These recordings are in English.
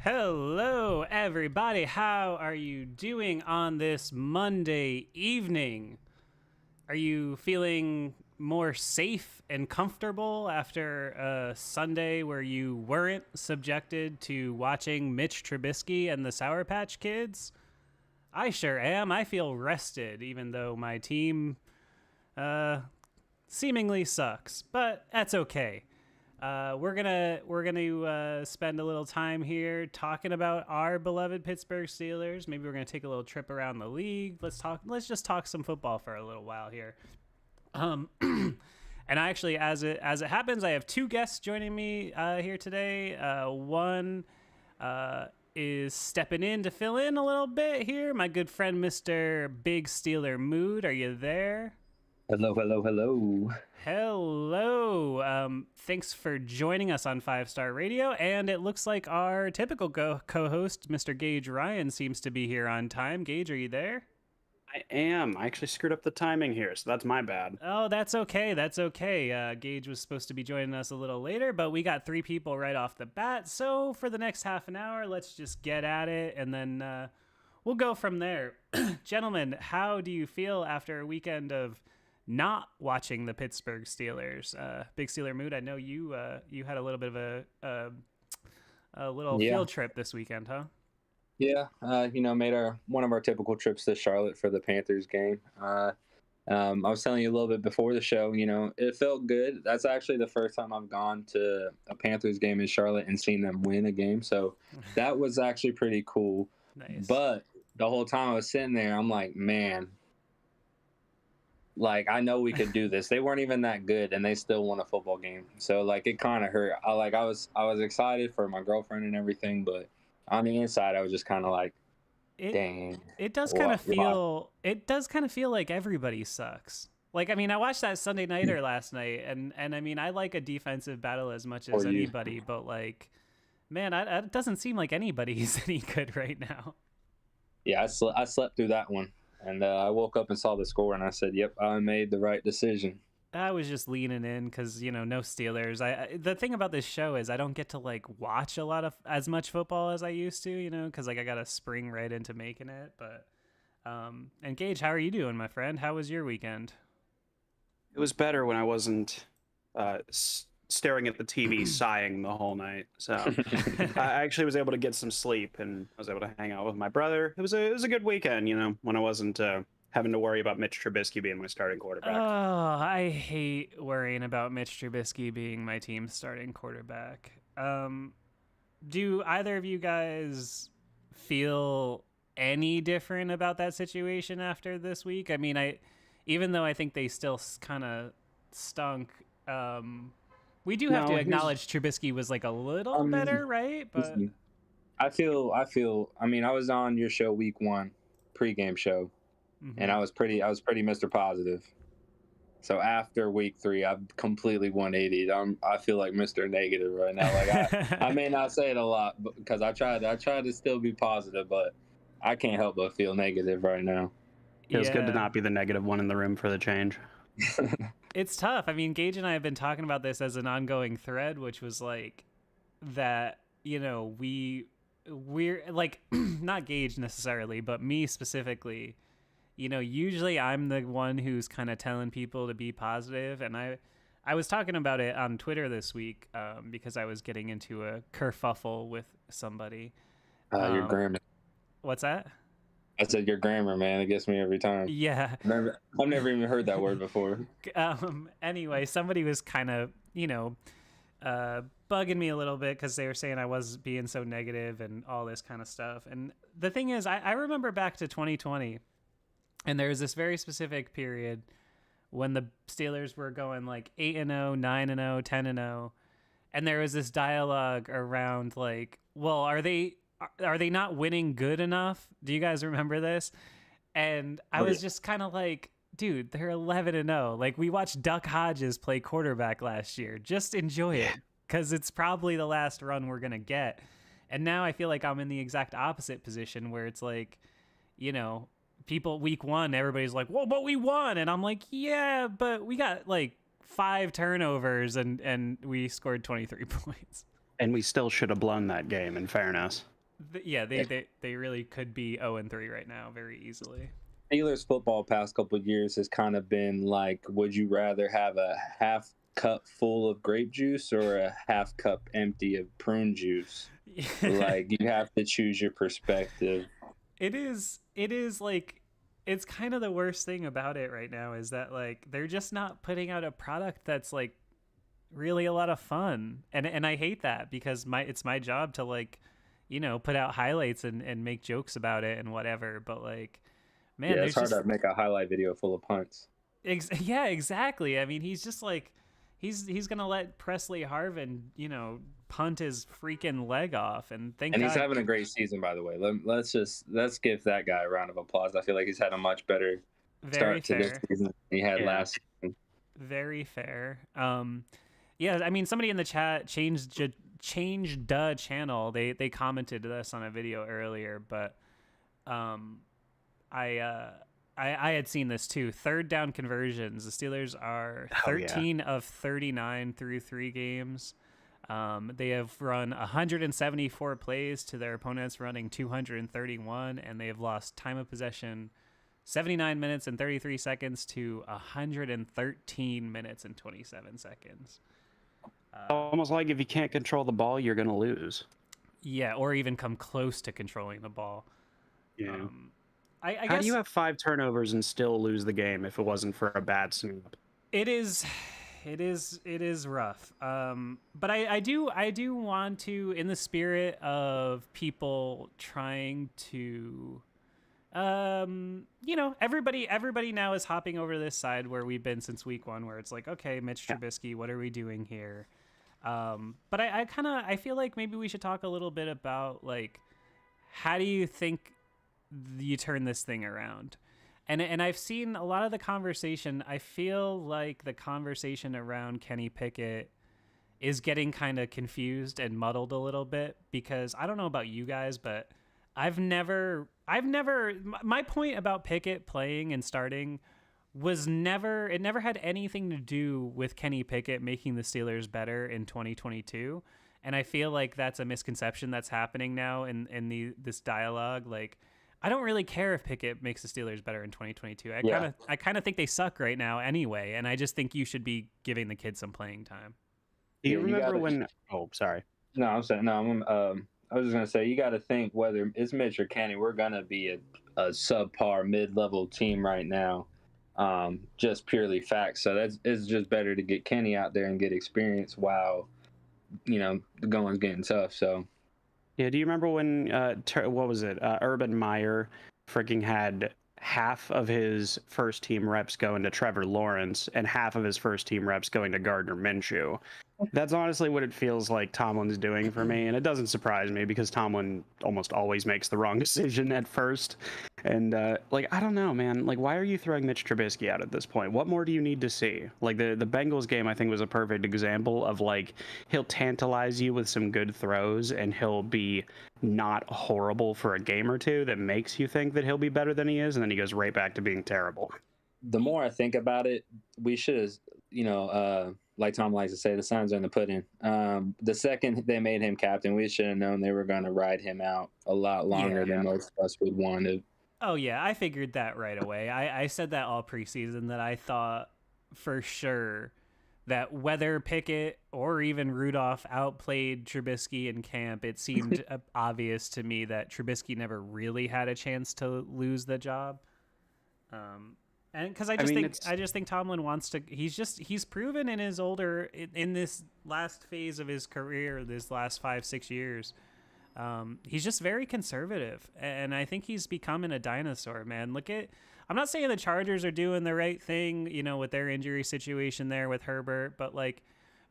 Hello, everybody. How are you doing on this Monday evening? Are you feeling more safe and comfortable after a Sunday where you weren't subjected to watching Mitch Trubisky and the Sour Patch Kids? I sure am. I feel rested, even though my team seemingly sucks, but that's okay. We're gonna spend a little time here talking about our beloved Pittsburgh Steelers. Maybe we're gonna take a little trip around the league. Let's just talk some football for a little while here. And I actually, as it happens, I have two guests joining me here today. One is stepping in to fill in a little bit here. My good friend, Mr. Big Steeler Mood. Are you there? Hello. Hello. Thanks for joining us on 5 Star Radio. And it looks like our typical co-host, Mr. Gage Ryan, seems to be here on time. Gage, are you there? I am. I actually screwed up the timing here, so that's my bad. Oh, that's okay. Gage was supposed to be joining us a little later, but we got 3 people right off the bat. So for the next half an hour, let's just get at it, and then we'll go from there. Gentlemen, how do you feel after a weekend of not watching the Pittsburgh Steelers? Big Steeler Mood, I know you had a little bit of a little field trip this weekend, huh? Yeah, made one of our typical trips to Charlotte for the Panthers game. I was telling you a little bit before the show, it felt good. That's actually the first time I've gone to a Panthers game in Charlotte and seen them win a game, so that was actually pretty cool. Nice. But the whole time I was sitting there, I'm like, man, I know we could do this. They weren't even that good, and they still won a football game. So, it kind of hurt. I was excited for my girlfriend and everything, but on the inside, I was just kind of like, dang. It does kind of feel. It does kind of feel like everybody sucks. I watched that Sunday Nighter last night, and I like a defensive battle as much as anybody, but man, it doesn't seem like anybody's any good right now. Yeah, I slept through that one. And I woke up and saw the score, and I said, yep, I made the right decision. I was just leaning in because, no Steelers. The thing about this show is I don't get to, watch as much football as I used to, because, I got to spring right into making it. But, and Gage, how are you doing, my friend? How was your weekend? It was better when I wasn't staring at the TV sighing the whole night. So I actually was able to get some sleep, and I was able to hang out with my brother. It was a good weekend, when I wasn't having to worry about Mitch Trubisky being my starting quarterback. Oh, I hate worrying about Mitch Trubisky being my team's starting quarterback. Do either of you guys feel any different about that situation after this week? Even though I think they still kind of stunk, we do have to acknowledge Trubisky was a little better, right? But I feel. I was on your show week 1, pregame show, and I was pretty Mr. Positive. So after week 3, I've completely 180'd. I feel like Mr. Negative right now. I may not say it a lot because I try to still be positive, but I can't help but feel negative right now. It was good to not be the negative one in the room for the change. It's tough. Gage and I have been talking about this as an ongoing thread, which was that, we're not Gage necessarily, but me specifically, usually I'm the one who's kind of telling people to be positive. And I was talking about it on Twitter this week because I was getting into a kerfuffle with somebody. Your grammar. What's that? I said your grammar, man. It gets me every time. Yeah. I've never even heard that word before. Anyway, somebody was kind of, bugging me a little bit because they were saying I was being so negative and all this kind of stuff. And the thing is, I remember back to 2020, and there was this very specific period when the Steelers were going 8-0, 9-0, 10-0, and there was this dialogue around well, are they not winning good enough? Do you guys remember this? And I was just kind of dude, they're 11-0. We watched Duck Hodges play quarterback last year. Just enjoy it, because it's probably the last run we're going to get. And now I feel like I'm in the exact opposite position where it's people week 1, everybody's well, but we won. And I'm yeah, but we got 5 turnovers and we scored 23 points. And we still should have blown that game, in fairness. They really could be 0-3 right now very easily. Steelers football past couple of years has kind of been like, would you rather have a half cup full of grape juice or a half cup empty of prune juice? Like, you have to choose your perspective. It is like, it's kind of the worst thing about it right now is that, like, they're just not putting out a product that's like really a lot of fun, and I hate that because it's my job to, like, you know, put out highlights and make jokes about it and whatever, but like, man, it's hard to make a highlight video full of punts. Yeah, exactly. I mean, he's just like, he's gonna let Presley Harvin, you know, punt his freaking leg off, and he's having a great season, by the way. Let's give that guy a round of applause. I feel like he's had a much better start to this season than he had last season. Very fair. Yeah, I mean, somebody in the chat changed the channel. They commented this on a video earlier, but I had seen this too. Third down conversions. The Steelers are 13 of 39 through 3 games. They have run 174 plays to their opponents running 231, and they have lost time of possession 79 minutes and 33 seconds to 113 minutes and 27 seconds. Almost like if you can't control the ball, you're going to lose. Yeah, or even come close to controlling the ball. Yeah. I How guess do you have 5 turnovers and still lose the game if it wasn't for a bad snap? It is rough. But I do want to, in the spirit of people trying to, you know, everybody now is hopping over this side where we've been since week 1, where it's like, okay, Mitch Trubisky, what are we doing here? But I feel like maybe we should talk a little bit about, like, how do you think you turn this thing around? And I've seen a lot of the conversation. I feel like the conversation around Kenny Pickett is getting kind of confused and muddled a little bit, because I don't know about you guys, but my point about Pickett playing and starting was never had anything to do with Kenny Pickett making the Steelers better in 2022. And I feel like that's a misconception that's happening now in this dialogue. Like, I don't really care if Pickett makes the Steelers better in 2022. I kind of think they suck right now anyway, and I just think you should be giving the kids some playing time. Do you remember when? Oh, sorry. No, I'm saying no. I was just gonna say, you got to think whether it's Mitch or Kenny, we're gonna be a subpar mid-level team right now, just purely facts. So it's just better to get Kenny out there and get experience while, you know, the going's getting tough. So. Yeah, do you remember when, what was it, Urban Meyer freaking had half of his first team reps going to Trevor Lawrence and half of his first team reps going to Gardner Minshew? That's honestly what it feels like Tomlin's doing for me, and it doesn't surprise me because Tomlin almost always makes the wrong decision at first. And, like, I don't know, man. Like, why are you throwing Mitch Trubisky out at this point? What more do you need to see? Like, the Bengals game, I think, was a perfect example of, like, he'll tantalize you with some good throws, and he'll be not horrible for a game or two that makes you think that he'll be better than he is, and then he goes right back to being terrible. The more I think about it, we should have, you know, like Tom likes to say, the signs are in the pudding. The second they made him captain, we should have known they were going to ride him out a lot longer than most of us would want to. Oh, yeah, I figured that right away. I said that all preseason, that I thought for sure that whether Pickett or even Rudolph outplayed Trubisky in camp, it seemed obvious to me that Trubisky never really had a chance to lose the job. And because I just think Tomlin wants to. He's proven in his in this last phase of his career, this last 5-6 years, he's just very conservative, and I think he's becoming a dinosaur, man. I'm not saying the Chargers are doing the right thing, you know, with their injury situation there with Herbert, but, like,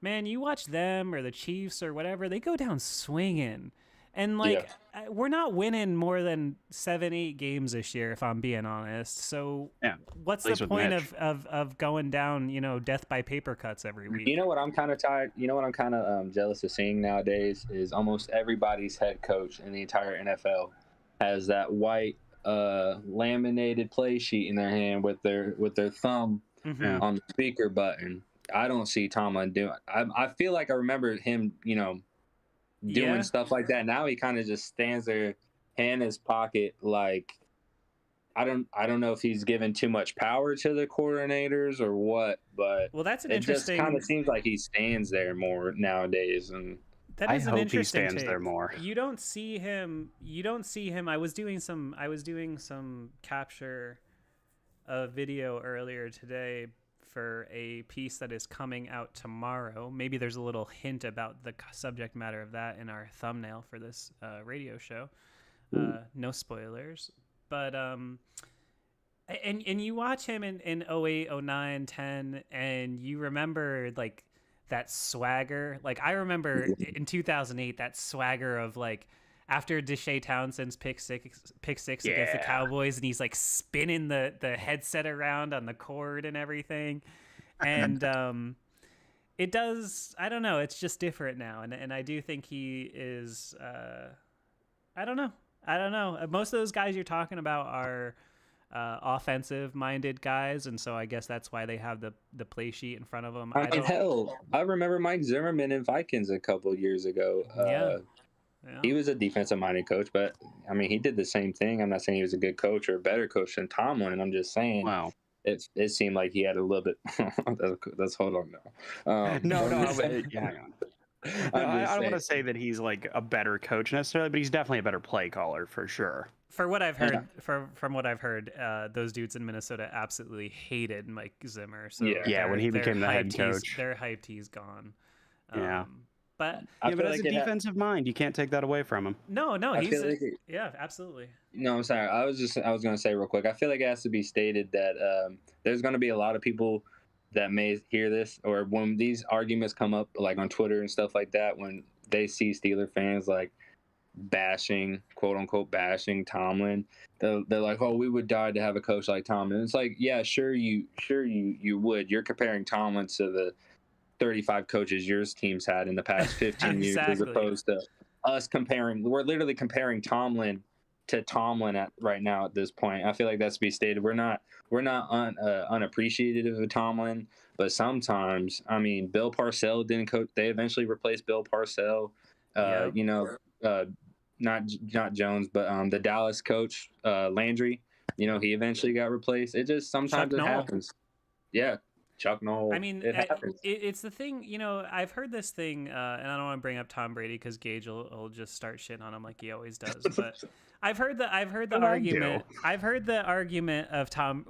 man, you watch them or the Chiefs or whatever, they go down swinging. And, like, we're not winning more than 7-8 games this year, if I'm being honest. So what's the point of going down, you know, death by paper cuts every week? You know what I'm kind of tired? You know what I'm kind of jealous of seeing nowadays is almost everybody's head coach in the entire NFL has that white laminated play sheet in their hand with their thumb on the speaker button. I don't see Tomlin doing. I feel like I remember him, you know, doing stuff like that. Now he kind of just stands there, hand in his pocket, like I don't know if he's given too much power to the coordinators or what, but well, that's an it interesting. just kind of seems like he stands there more nowadays. And that is I an hope interesting he stands take. there more. You don't see him. I was doing some capture of video earlier today for a piece that is coming out tomorrow. Maybe there's a little hint about the subject matter of that in our thumbnail for this radio show. No spoilers, but and you watch him in 08, 09, 10, and you remember like that swagger. Like I remember in 2008 that swagger of like after Deshae Townsend's pick six against the Cowboys, and he's like spinning the headset around on the cord and everything. And it does, I don't know, it's just different now. And I do think he is, I don't know. Most of those guys you're talking about are offensive minded guys, and so I guess that's why they have the play sheet in front of them. I remember Mike Zimmerman in Vikings a couple years ago. Yeah. He was a defensive-minded coach, but, I mean, he did the same thing. I'm not saying he was a good coach or a better coach than Tomlin, and I'm just saying it seemed like he had a little bit – let's hold on now. Hang on. I don't want to say that he's, like, a better coach necessarily, but he's definitely a better play caller for sure. For what I've heard, from what I've heard, those dudes in Minnesota absolutely hated Mike Zimmer. So when he became the head coach. Their hype tea's gone. But as a defensive mind, you can't take that away from him. No, yeah, absolutely. No, I'm sorry. I was going to say real quick. I feel like it has to be stated that there's going to be a lot of people that may hear this, or when these arguments come up, like on Twitter and stuff like that, when they see Steeler fans like bashing, quote unquote, bashing Tomlin, they're like, "Oh, we would die to have a coach like Tomlin." It's like, yeah, sure you would. You're comparing Tomlin to the 35 coaches your team's had in the past 15 years, as opposed to us comparing. We're literally comparing Tomlin to Tomlin right now at this point. I feel like that's to be stated. We're not unappreciative of Tomlin, but sometimes, I mean, Bill Parcells didn't coach. They eventually replaced Bill Parcells. Not Jones, but the Dallas coach Landry. You know, he eventually got replaced. It just sometimes it happens. Yeah. Chuck Noll. I mean, it's the thing, you know, I've heard this thing, and I don't want to bring up Tom Brady because Gage will just start shitting on him like he always does. But I've heard the argument. I've heard the argument of Tom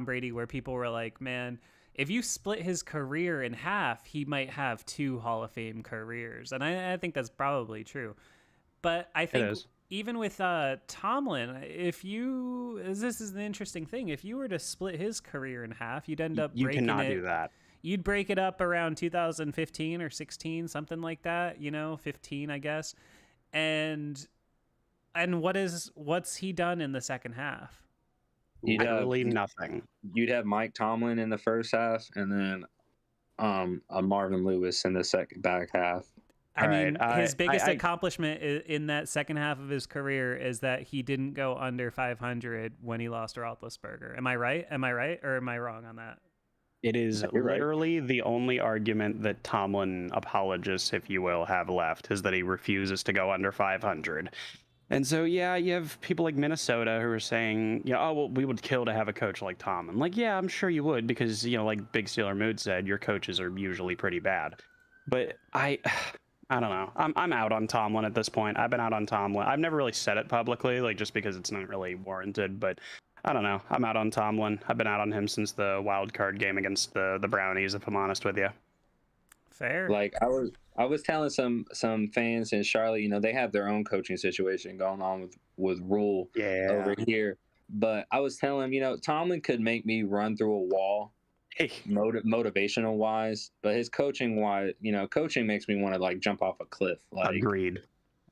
Brady where people were like, man, if you split his career in half, he might have 2 Hall of Fame careers. And I think that's probably true. But I think even with Tomlin, this is the interesting thing. If you were to split his career in half, you'd end up breaking it. You cannot do that. You'd break it up around 2015 or 16, something like that. You know, 15, I guess. And what's he done in the second half? Literally nothing. You'd have Mike Tomlin in the first half, and then a Marvin Lewis in the back half. I mean, his biggest accomplishment in that second half of his career is that he didn't go under 500 when he lost to Roethlisberger. Am I right? Or am I wrong on that? It is literally the only argument that Tomlin apologists, if you will, have left, is that he refuses to go under 500. And so, yeah, you have people like Minnesota who are saying, oh, well, we would kill to have a coach like Tomlin. Like, yeah, I'm sure you would, because, like Big Steeler Mood said, your coaches are usually pretty bad. But I don't know. I'm out on Tomlin at this point. I've been out on Tomlin. I've never really said it publicly, like just because it's not really warranted. But I don't know. I'm out on Tomlin. I've been out on him since the wild card game against the Brownies, if I'm honest with you. Fair. Like I was telling some fans in Charlotte, they have their own coaching situation going on with Rule over here. But I was telling him, Tomlin could make me run through a wall. Motivational wise, but his coaching makes me want to like jump off a cliff. Like, agreed.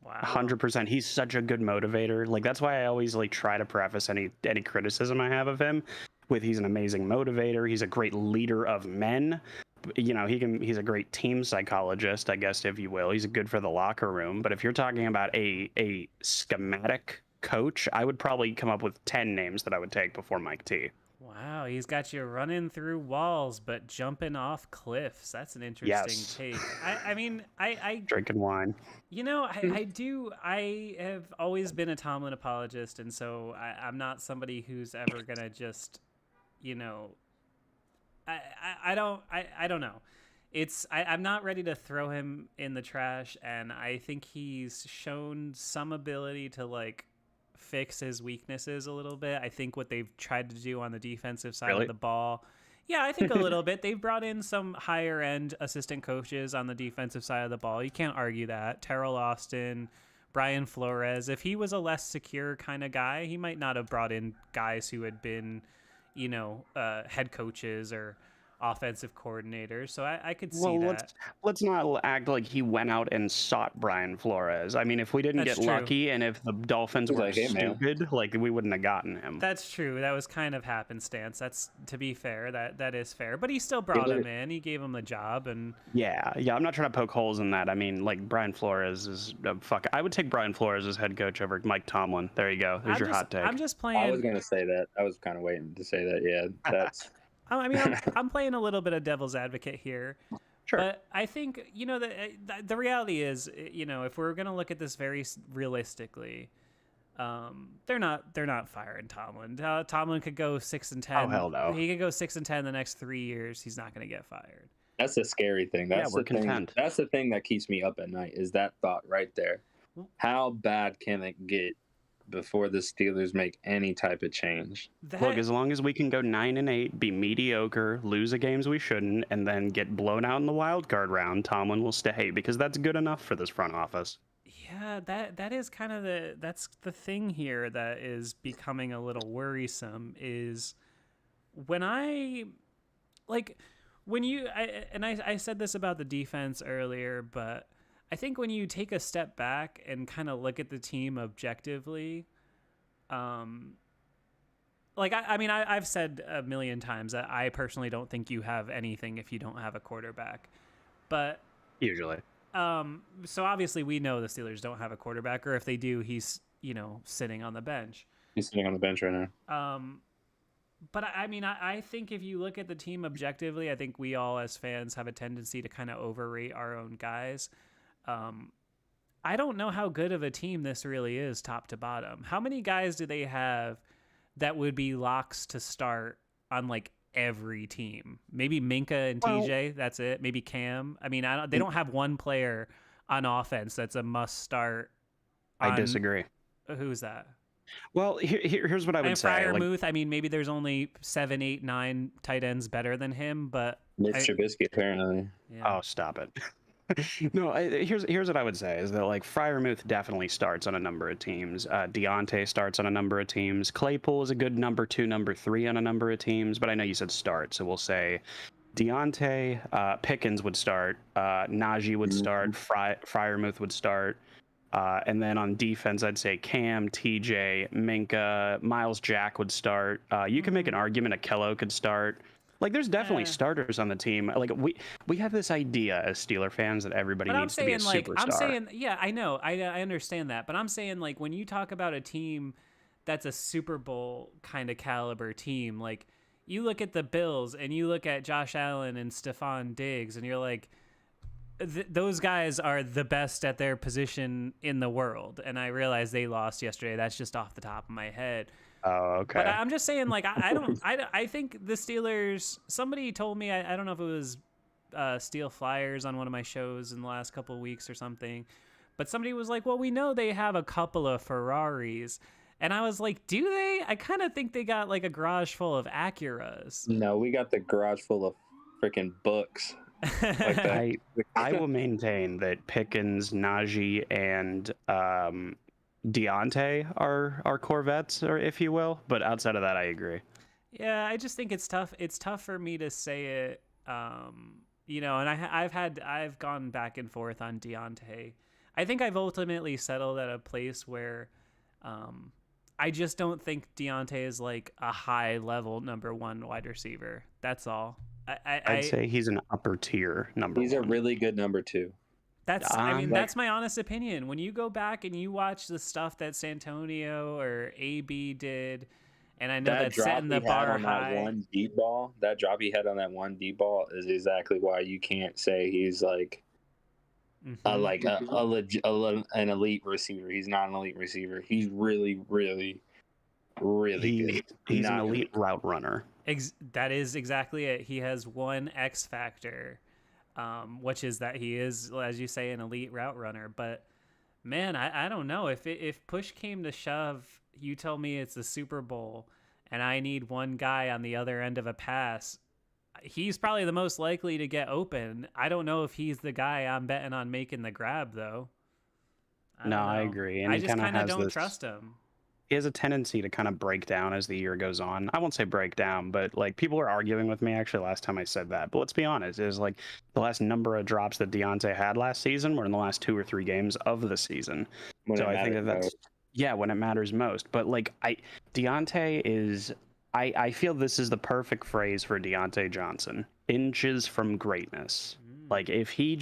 Wow. 100%. He's such a good motivator. Like that's why I always like try to preface any criticism I have of him with he's an amazing motivator. He's a great leader of men. He's a great team psychologist, I guess, if you will. He's good for the locker room. But if you're talking about a schematic coach, I would probably come up with 10 names that I would take before Mike T. Wow, he's got you running through walls but jumping off cliffs. That's an interesting take. I mean, I drinking wine. You know, I have always been a Tomlin apologist, and so I'm not somebody who's ever gonna just, you know, I don't know. I'm not ready to throw him in the trash, and I think he's shown some ability to like fix his weaknesses a little bit. I think what they've tried to do on the defensive side of the ball. Yeah, I think a little bit. They've brought in some higher end assistant coaches on the defensive side of the ball. You can't argue that. Terrell Austin, Brian Flores. If he was a less secure kind of guy, he might not have brought in guys who had been, you know, head coaches or offensive coordinators. So I could see that. Let's not act like he went out and sought Brian Flores. I mean, if we didn't get lucky and if the Dolphins were stupid, like we wouldn't have gotten him. That's true. That was kind of happenstance. That's, to be fair, that is fair. But he still brought him in. He gave him the job, and yeah. I'm not trying to poke holes in that. I mean, like Brian Flores is I would take Brian Flores as head coach over Mike Tomlin. There you go. There's your hot take. I'm just playing. I was gonna say that. I was kind of waiting to say that. Yeah, that's. I mean, I'm playing a little bit of devil's advocate here, sure. But I think, you know, the reality is, you know, if we're gonna look at this very realistically, they're not firing Tomlin. Tomlin could go 6-10. Oh hell no. He could go 6-10 the next 3 years. He's not gonna get fired. That's the scary thing. That's we're the thing. content. That's the thing that keeps me up at night. Is that thought right there? How bad can it get before the Steelers make any type of change? Look, as long as we can go 9-8, be mediocre, lose the games we shouldn't, and then get blown out in the wild card round, Tomlin will stay, because that's good enough for this front office. Yeah, that is kind of that's the thing here that is becoming a little worrisome is when I said this about the defense earlier, but I think when you take a step back and kind of look at the team objectively, I've said a million times that I personally don't think you have anything if you don't have a quarterback, but usually. So obviously we know the Steelers don't have a quarterback, or if they do, he's, you know, sitting on the bench. He's sitting on the bench right now. But I mean, I think if you look at the team objectively, I think we all as fans have a tendency to kind of overrate our own guys. I don't know how good of a team this really is top to bottom. How many guys do they have that would be locks to start on like every team? Maybe Minka and TJ, that's it. Maybe Cam. I mean, they don't have one player on offense that's a must start. I disagree. Who's that? Well, here's what I would say. Freiermuth, I mean, maybe there's only 7, 8, 9 tight ends better than him, but Mitch Trubisky apparently. Yeah. Oh, stop it. No, here's what I would say is that like Freiermuth definitely starts on a number of teams. Deontay starts on a number of teams. Claypool is a good number 2, number 3 on a number of teams. But I know you said start, so we'll say Deontay, Pickens would start, Najee would start, Freiermuth would start, and then on defense I'd say Cam, TJ, Minka, Miles Jack would start. You can make an argument Akello could start. Like, there's definitely starters on the team. Like, we have this idea as Steeler fans that everybody needs to be a superstar. I'm saying, yeah, I know. I understand that. But I'm saying, like, when you talk about a team that's a Super Bowl kind of caliber team, like, you look at the Bills and you look at Josh Allen and Stephon Diggs, and you're like, those guys are the best at their position in the world. And I realize they lost yesterday. That's just off the top of my head. Oh, okay. But I'm just saying, like, I think the Steelers, somebody told me, I don't know if it was Steel Flyers on one of my shows in the last couple of weeks or something, but somebody was like, well, we know they have a couple of Ferraris. And I was like, do they? I kind of think they got like a garage full of Acuras. No, we got the garage full of freaking books. Like I will maintain that Pickens, Najee, and Deontay are Corvettes, or if you will, but outside of that, I agree. Yeah, I just think it's tough. It's tough for me to say it, you know. And I've gone back and forth on Deontay. I think I've ultimately settled at a place where, I just don't think Deontay is like a high level number 1 wide receiver. That's all. I'd say he's an upper tier number 1. He's a really good number 2. That's my honest opinion. When you go back and you watch the stuff that Santonio or AB did, And I know That that's drop setting the he had bar on high. that one deep ball, that drop he had on that one deep ball is exactly why you can't say he's like an elite receiver. He's not an elite receiver. He's really, really, really good. He's an elite route runner. That is exactly it. He has one X factor, which is that he is, as you say, an elite route runner. But man, I don't know if push came to shove, you tell me it's the Super Bowl and I need one guy on the other end of a pass. He's probably the most likely to get open. I don't know if he's the guy I'm betting on making the grab, though. I agree. And I just kind of don't trust him. He has a tendency to kind of break down as the year goes on. I won't say break down, but like people were arguing with me actually last time I said that. But let's be honest, is like the last number of drops that Deontay had last season were in the last 2 or 3 games of the season. So I think that's when it matters most. But like Deontay is. I feel this is the perfect phrase for Deontay Johnson. Inches from greatness. Like if he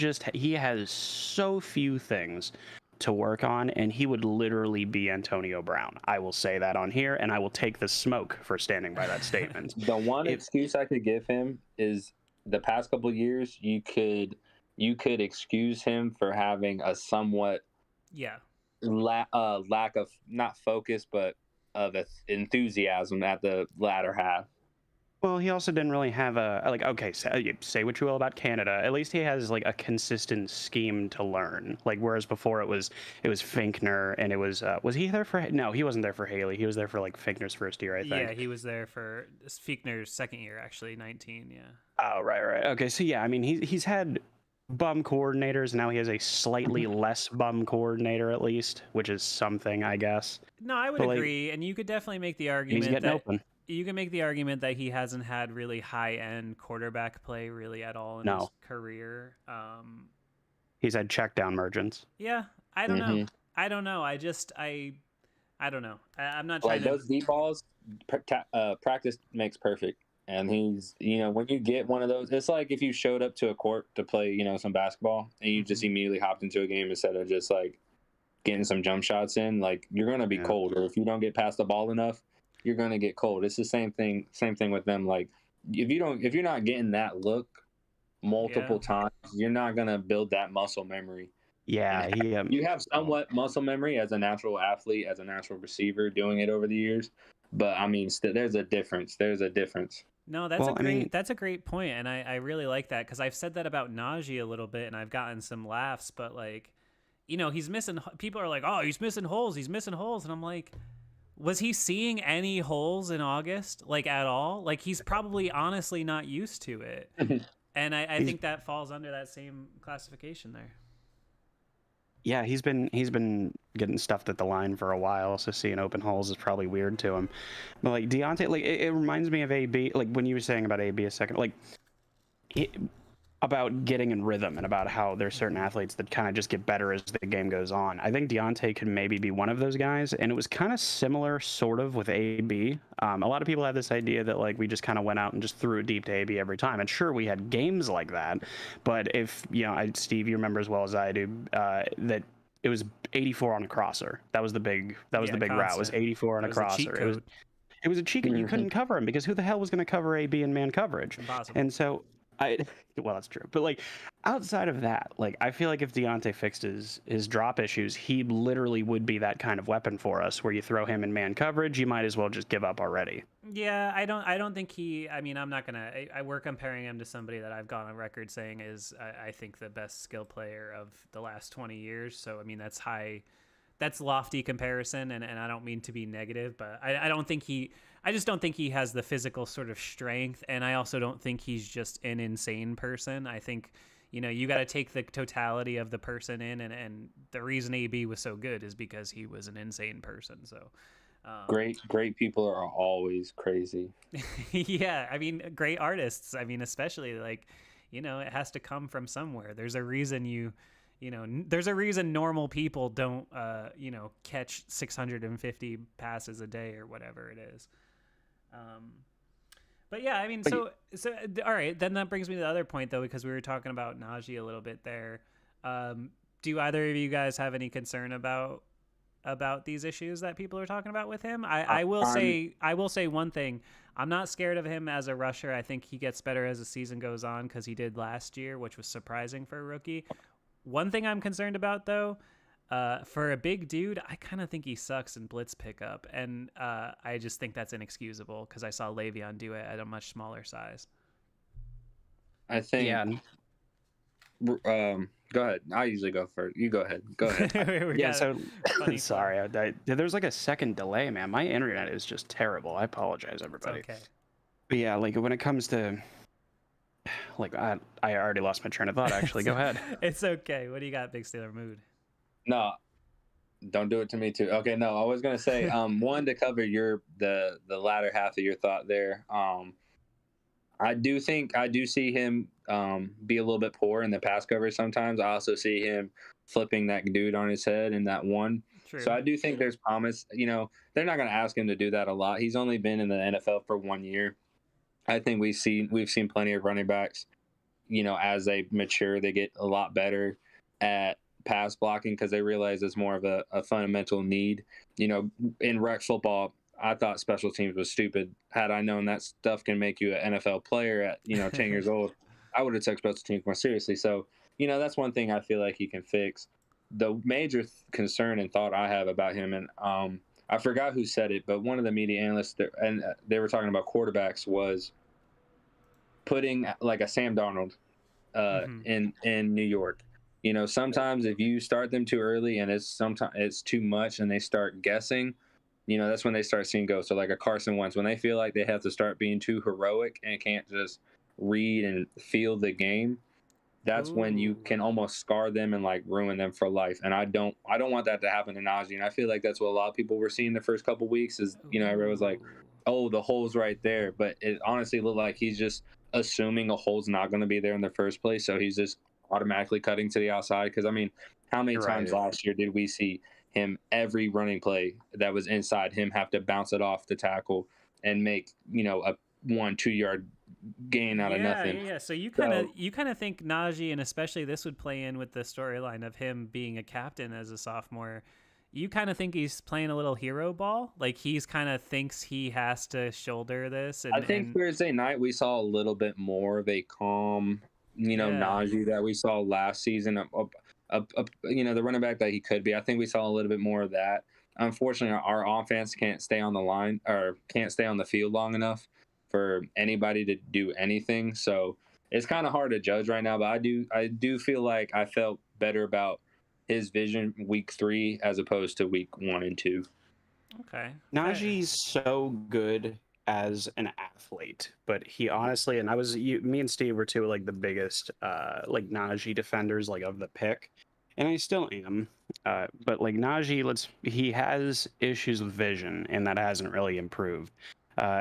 has so few things to work on, and he would literally be Antonio Brown. I will say that on here, and I will take the smoke for standing by that statement. The one excuse I could give him is the past couple of years, you could excuse him for having a somewhat lack of not focus, but of enthusiasm at the latter half. Well, he also didn't really have say what you will about Canada. At least he has like a consistent scheme to learn. Like whereas before it was Finkner, and it was he there for? No, he wasn't there for Haley. He was there for like Finkner's first year, I think. Yeah, he was there for Finkner's second year, actually, 19. Yeah. Oh, right. Okay, so yeah, I mean he's had bum coordinators. Now he has a slightly less bum coordinator, at least, which is something, I guess. No, I would agree, and you could definitely make the argument he's getting open. You can make the argument that he hasn't had really high-end quarterback play really at all in his career. He's had check down merchants. Yeah, I don't know. I don't know. I don't know. I'm not trying to... Those deep balls, practice makes perfect. And he's, when you get one of those, it's like if you showed up to a court to play, some basketball, and you just immediately hopped into a game instead of just like getting some jump shots in, like you're going to be cold. Or if you don't get past the ball enough, you're going to get cold. It's the same thing with them. Like if you're not getting that look multiple times, you're not going to build that muscle memory. Yeah. You have somewhat muscle memory as a natural athlete, as a natural receiver doing it over the years. But I mean, there's a difference. No, that's a great point, and I really like that because I've said that about Najee a little bit, and I've gotten some laughs. But like, he's missing. People are like, "Oh, he's missing holes. He's missing holes," and I'm like, was he seeing any holes in August, like at all? Like he's probably honestly not used to it, and I think that falls under that same classification there. Yeah, he's been getting stuffed at the line for a while, so seeing open holes is probably weird to him. But like Deontay, like it reminds me of AB, like when you were saying about AB a second, like about getting in rhythm and about how there's certain athletes that kind of just get better as the game goes on. I think Deontay could maybe be one of those guys, and it was kind of similar sort of with AB. A lot of people have this idea that like we just kind of went out and just threw it deep to AB every time, and sure, we had games like that, but if, Steve, you remember as well as I do, that it was 84 on a crosser. That was the big route. It was 84 on a crosser. It was a cheat code. You couldn't cover him because who the hell was going to cover AB in man coverage? Impossible. And so well, that's true. But like outside of that, like I feel like if Deontay fixed his drop issues, he literally would be that kind of weapon for us where you throw him in man coverage, you might as well just give up already. Yeah, I don't think we're comparing him to somebody that I've gone on record saying is I think the best skill player of the last 20 years. So I mean that's lofty comparison, and I don't mean to be negative, but I just don't think he has the physical sort of strength, and I also don't think he's just an insane person. I think, you got to take the totality of the person in, and the reason AB was so good is because he was an insane person. So great people are always crazy. Yeah, I mean, great artists. I mean, especially like, it has to come from somewhere. There's a reason there's a reason normal people don't, catch 650 passes a day or whatever it is. But yeah, I mean, so all right, then that brings me to the other point though, because we were talking about Najee a little bit there. Do either of you guys have any concern about about these issues that people are talking about with him. I will say one thing. I'm not scared of him as a rusher. I think he gets better as the season goes on because he did last year, which was surprising for a rookie. One thing I'm concerned about, though, for a big dude, I kind of think he sucks in blitz pickup, and I just think that's inexcusable because I saw Le'Veon do it at a much smaller size. I think. Yeah. Go ahead. I usually go first. You go ahead. Go ahead. Yeah. So sorry, there's like a second delay, man. My internet is just terrible. I apologize, everybody. It's okay. But yeah, like when it comes to, like I already lost my train of thought. Actually, go ahead. It's okay. What do you got, Big Steeler Mood? No, don't do it to me too. Okay, no, I was gonna say, one, to cover the latter half of your thought there. I do see him be a little bit poor in the pass coverage sometimes. I also see him flipping that dude on his head in that one. True. So I do think there's promise. You know, they're not going to ask him to do that a lot. He's only been in the NFL for 1 year. I think we've seen plenty of running backs, you know, as they mature, they get a lot better at pass blocking because they realize it's more of a fundamental need. You know, in rec football, I thought special teams was stupid. Had I known that stuff can make you an NFL player at, 10 years old, I would have took special teams more seriously. So, that's one thing I feel like he can fix. The major concern and thought I have about him, and I forgot who said it, but one of the media analysts, they were talking about quarterbacks, was putting like a Sam Darnold in New York. Sometimes if you start them too early and it's too much and they start guessing, that's when they start seeing ghosts. So like a Carson Wentz, when they feel like they have to start being too heroic and can't just read and feel the game, that's when you can almost scar them and like ruin them for life. And I don't want that to happen to Najee. And I feel like that's what a lot of people were seeing the first couple weeks is, everyone was like, oh, the hole's right there. But it honestly looked like he's just assuming a hole's not going to be there in the first place. So he's just automatically cutting to the outside. Because, I mean, how many times last year did we see him, every running play that was inside him, have to bounce it off the tackle and make, a 1-2 yard gain out of nothing. Yeah. So you kind of think Najee, and especially this would play in with the storyline of him being a captain as a sophomore. You kind of think he's playing a little hero ball, like he's kind of thinks he has to shoulder this. And, I think Thursday night we saw a little bit more of a calm, Najee that we saw last season. The running back that he could be. I think we saw a little bit more of that. Unfortunately, our offense can't stay on the line or can't stay on the field long enough for anybody to do anything. So it's kind of hard to judge right now, but I do feel like I felt better about his vision week 3 as opposed to week 1 and 2. Okay. Najee's so good as an athlete, but he honestly, and me and Steve were two like the biggest like Najee defenders like of the pick, and I still am. But like Najee, he has issues with vision, and that hasn't really improved.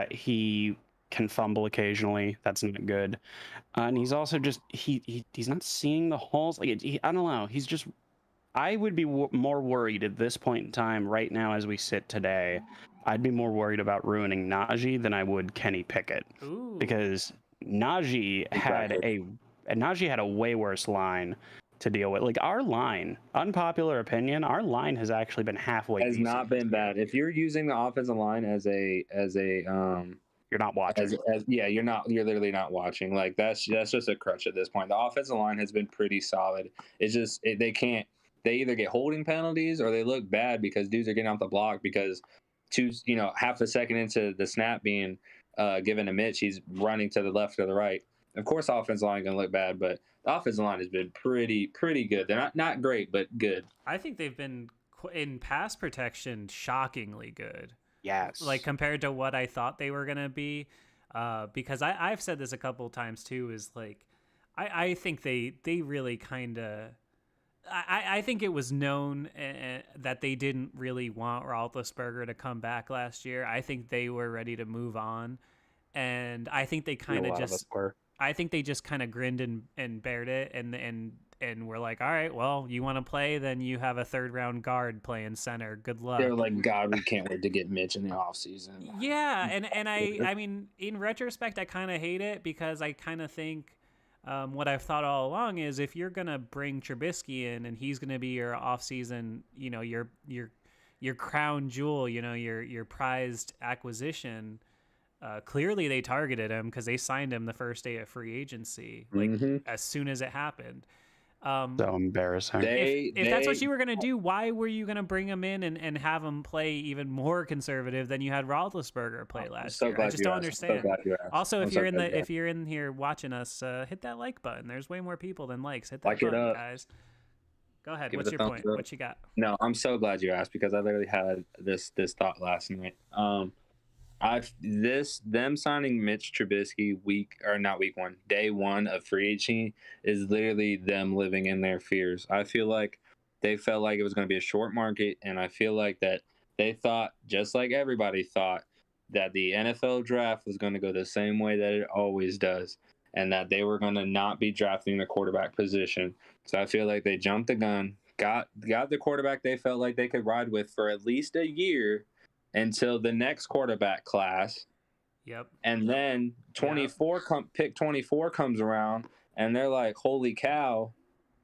He can fumble occasionally. That's not good. And he's also just he's not seeing the holes. Like I don't know. He's just. I would be more worried at this point in time right now as we sit today. I'd be more worried about ruining Najee than I would Kenny Pickett. Ooh. Because Najee had a way worse line to deal with. Like our line, unpopular opinion, our line has actually been halfway decent. Has not been bad. If you're using the offensive line as a you're not watching. You're literally not watching. Like that's just a crutch at this point. The offensive line has been pretty solid. It's just they either get holding penalties or they look bad because dudes are getting off the block because half a second into the snap being given to Mitch, he's running to the left or the right. Of course, the offensive line is going to look bad, but the offensive line has been pretty good. They're not great, but good. I think they've been, in pass protection, shockingly good. Yes. Like compared to what I thought they were going to be. Because I've said this a couple of times too, is like, I think they really kind of... I think it was known that they didn't really want Roethlisberger to come back last year. I think they were ready to move on, and I think they kind of just. I think they just kind of grinned and bared it, and were like, all right, well, you want to play, then you have a 3rd-round guard playing center. Good luck. They're like, God, we can't wait to get Mitch in the offseason. Yeah, and I mean, in retrospect, I kind of hate it because I kind of think. What I've thought all along is if you're going to bring Trubisky in and he's going to be your offseason, your crown jewel, your prized acquisition. Clearly they targeted him because they signed him the first day of free agency, like as soon as it happened. So embarrassing. If that's what you were going to do, why were you going to bring him in and have him play even more conservative than you had Roethlisberger play last year? I just don't understand. Also, if you're in here watching us, hit that like button. There's way more people than likes. Hit that button, guys. Go ahead. What's your point? What you got? No, I'm so glad you asked because I literally had this thought last night. Them signing Mitch Trubisky day one of free agency is literally them living in their fears. I feel like they felt like it was going to be a short market, and I feel like that they thought, just like everybody thought, that the NFL draft was going to go the same way that it always does, and that they were going to not be drafting the quarterback position. So I feel like they jumped the gun, got the quarterback they felt like they could ride with for at least a year until the next quarterback class. Yep. And then pick 24 comes around, and they're like, holy cow,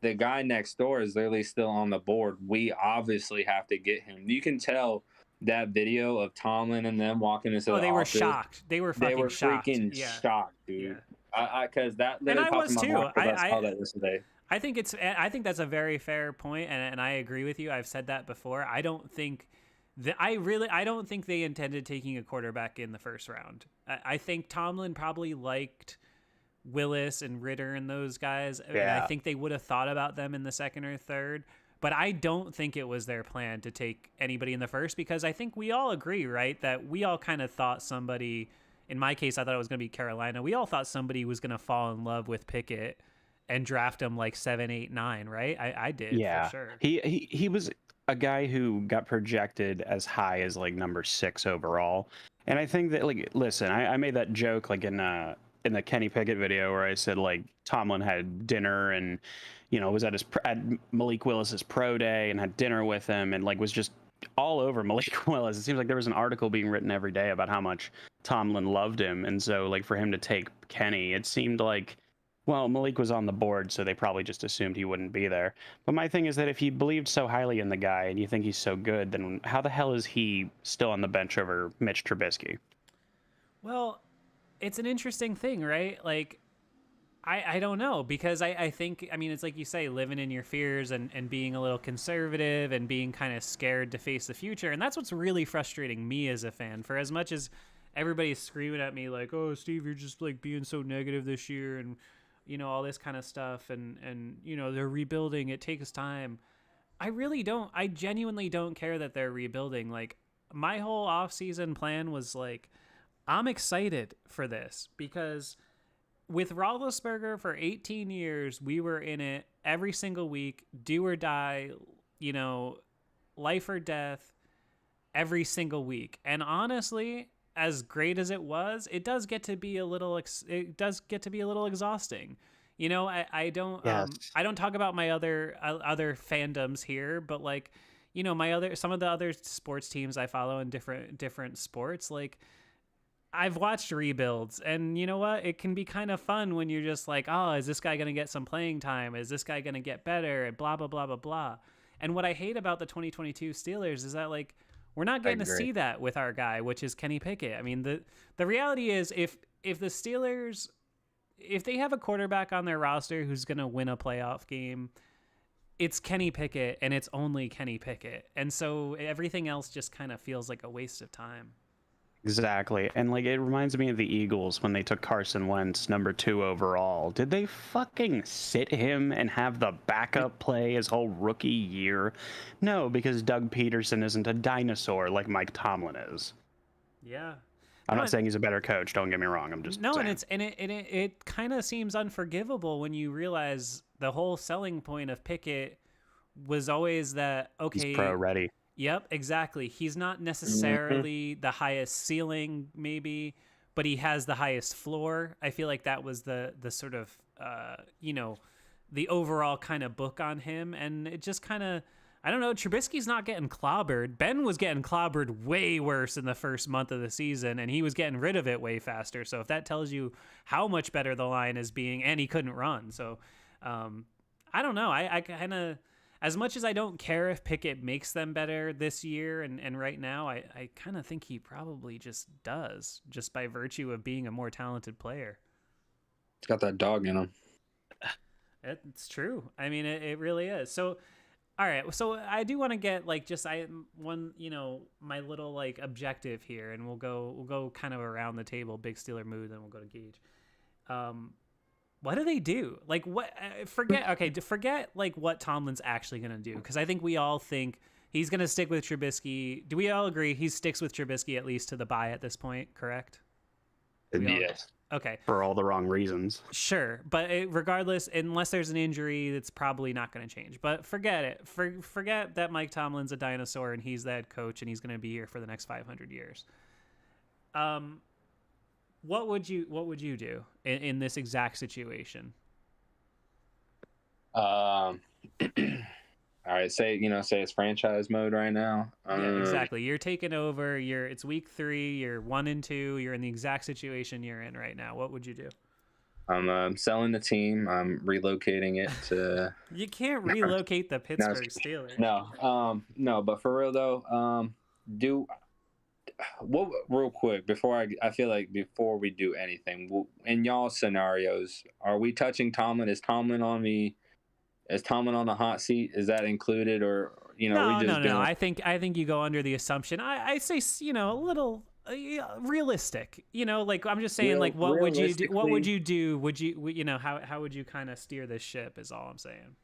the guy next door is literally still on the board. We obviously have to get him. You can tell that video of Tomlin and them walking into the office. They were shocked. They were fucking shocked. Freaking shocked, dude. Yeah. Because that literally and I was too. I saw that yesterday. I think that's a very fair point, and I agree with you. I've said that before. I don't think they intended taking a quarterback in the first round. I think Tomlin probably liked Willis and Ritter and those guys. Yeah. And I think they would have thought about them in the second or third. But I don't think it was their plan to take anybody in the first, because I think we all agree, right, that we all kind of thought somebody, in my case, I thought it was going to be Carolina. We all thought somebody was going to fall in love with Pickett and draft him like 7, 8, 9, right? I did, for sure. He was a guy who got projected as high as like number 6 overall. And I think that, like, listen, I made that joke like in the Kenny Pickett video where I said like Tomlin had dinner and, was at Malik Willis's pro day and had dinner with him and like was just all over Malik Willis. It seems like there was an article being written every day about how much Tomlin loved him. And so like for him to take Kenny, it seemed like, well, Malik was on the board, so they probably just assumed he wouldn't be there. But my thing is that if you believed so highly in the guy and you think he's so good, then how the hell is he still on the bench over Mitch Trubisky? Well, it's an interesting thing, right? Like, I don't know, because I think, I mean, it's like you say, living in your fears and being a little conservative and being kind of scared to face the future. And that's what's really frustrating me as a fan. For as much as everybody's screaming at me like, oh, Steve, you're just like being so negative this year and, all this kind of stuff. And they're rebuilding. It takes time. I genuinely don't care that they're rebuilding. Like, my whole offseason plan was like, I'm excited for this because with Roethlisberger for 18 years, we were in it every single week, do or die, life or death every single week. And honestly, as great as it was, it does get to be a little exhausting. I don't talk about my other fandoms here, but like, some of the other sports teams I follow in different sports, like, I've watched rebuilds, and you know what? It can be kind of fun when you're just like, oh, is this guy going to get some playing time? Is this guy going to get better? And blah, blah, blah, blah, blah. And what I hate about the 2022 Steelers is that, like, we're not getting to see that with our guy, which is Kenny Pickett. I mean, the reality is if the Steelers, if they have a quarterback on their roster who's going to win a playoff game, it's Kenny Pickett, and it's only Kenny Pickett. And so everything else just kind of feels like a waste of time. Exactly. And like it reminds me of the Eagles when they took Carson Wentz number 2 overall. Did they fucking sit him and have the backup play his whole rookie year? No, because Doug Peterson isn't a dinosaur like Mike Tomlin is. Yeah. I'm not saying he's a better coach, don't get me wrong. I'm just saying. And it kind of seems unforgivable when you realize the whole selling point of Pickett was always that, okay, he's pro ready. Yep, exactly. He's not necessarily the highest ceiling, maybe, but he has the highest floor. I feel like that was the sort of, the overall kind of book on him. And it just kind of, I don't know, Trubisky's not getting clobbered. Ben was getting clobbered way worse in the first month of the season, and he was getting rid of it way faster. So if that tells you how much better the line is being, and he couldn't run. So I don't know. I kind of... as much as I don't care if Pickett makes them better this year and right now, I kind of think he probably just does, just by virtue of being a more talented player. He's got that dog in him. It's true. I mean, it really is. So, all right. So I do want to get like just my little like objective here, and we'll go kind of around the table, big Steeler mood, then we'll go to Gage. What do they do? Like what? Forget like what Tomlin's actually gonna do, because I think we all think he's gonna stick with Trubisky. Do we all agree he sticks with Trubisky at least to the bye at this point? Correct. Yes. Okay. For all the wrong reasons. Sure, but regardless, unless there's an injury, it's probably not going to change. But forget it. Forget that Mike Tomlin's a dinosaur and he's the head coach and he's going to be here for the next 500 years. What would you do in this exact situation? All right, say it's franchise mode right now. Yeah, exactly. You're taking over. It's week 3. You're 1-2. You're in the exact situation you're in right now. What would you do? I'm selling the team. I'm relocating it to. You can't relocate the Pittsburgh Steelers. No. But for real though, real quick before I feel like before we do anything, in y'all scenarios, are we touching Tomlin? Is Tomlin on the hot seat? Is that included, or No. I think you go under the assumption. I say a little realistic. Like I'm just saying, like what would you do? What would you do? Would you how would you kind of steer this ship? Is all I'm saying.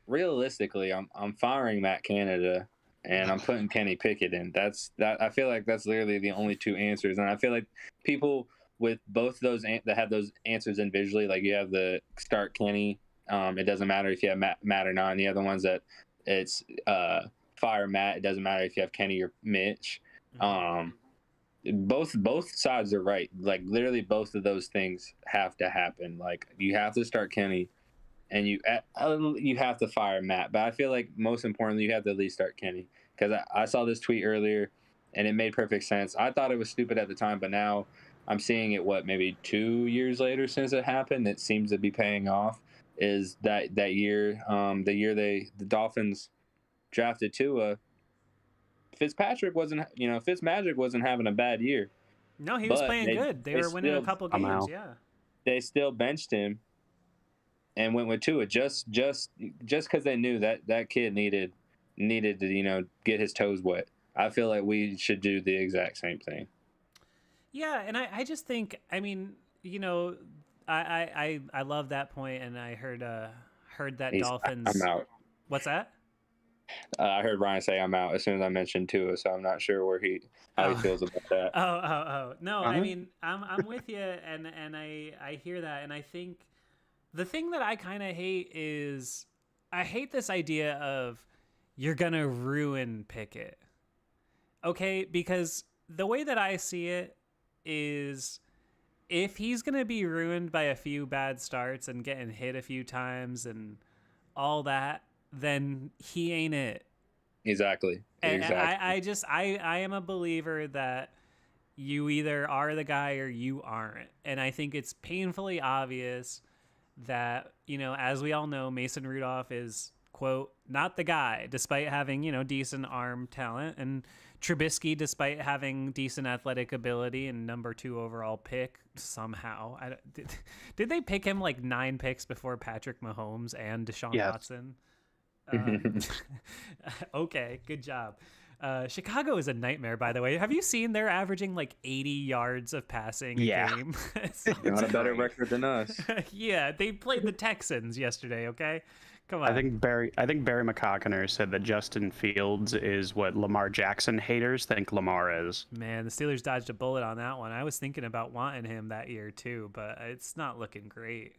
Realistically, I'm firing Matt Canada and I'm putting Kenny Pickett in. I feel like that's literally the only two answers, and I feel like people with both of those that have those answers individually, like you have the start Kenny. It doesn't matter if you have Matt or not. And the other ones that it's fire Matt. It doesn't matter if you have Kenny or Mitch. Both sides are right. Like literally both of those things have to happen. Like you have to start Kenny, and you have to fire Matt. But I feel like most importantly, you have to at least start Kenny, because I saw this tweet earlier, and it made perfect sense. I thought it was stupid at the time, but now I'm seeing it. Maybe 2 years later since it happened, it seems to be paying off. Is that year, the year the Dolphins drafted Tua, Fitzmagic wasn't having a bad year. No, he was playing good. They were winning a couple games. Yeah, they still benched him and went with Tua just because they knew that kid needed to get his toes wet. I feel like we should do the exact same thing. Yeah, and I just think, I mean, I love that point, and I heard that Dolphins. I'm out. What's that? I heard Ryan say I'm out as soon as I mentioned Tua, so I'm not sure how he feels about that. Oh. No, I mean, I'm with you, and I hear that, and I think the thing that I kind of hate is I hate this idea of you're gonna ruin Pickett. Okay, because the way that I see it is, if he's going to be ruined by a few bad starts and getting hit a few times and all that, then he ain't it. Exactly. And I am a believer that you either are the guy or you aren't. And I think it's painfully obvious that, as we all know, Mason Rudolph is, quote, not the guy, despite having, decent arm talent, and Trubisky, despite having decent athletic ability and number 2 overall pick somehow. Did they pick him like 9 picks before Patrick Mahomes and Deshaun Watson? Okay, good job. Chicago is a nightmare, by the way. Have you seen they're averaging like 80 yards of passing a game? They're on a better record than us. Yeah, they played the Texans yesterday, okay? Come on. I think Barry McCockiner said that Justin Fields is what Lamar Jackson haters think Lamar is. Man, the Steelers dodged a bullet on that one. I was thinking about wanting him that year too, but it's not looking great.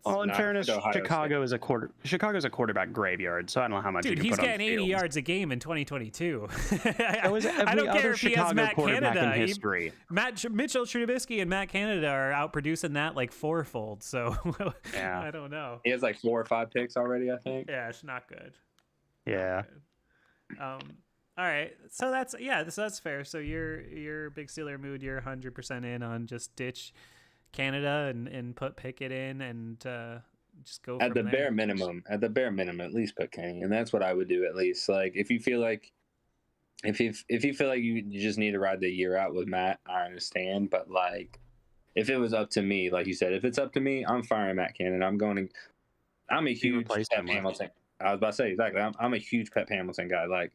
Well, in fairness, Chicago's a quarterback graveyard, so I don't know how much. Dude, you can he's put getting on 80 yards a game in 2022. I don't care if he has Matt Canada. Mitchell Trubisky and Matt Canada are outproducing that like fourfold. So yeah. I don't know. He has like 4 or 5 picks already, I think. Yeah, it's not good. Yeah. All right. So that's fair. So you're big Steeler mood. You're 100% in on just ditch Canada and put Pickett in and just go at from the there. bare minimum, at least put Kenny, and that's what I would do at least. Like if you feel like if you feel like you just need to ride the year out with Matt, I understand. But like if it was up to me, like you said, if it's up to me, I'm firing Matt Canada. I'm a huge Pep Hamilton. I was about to say exactly. I'm a huge Pep Hamilton guy. Like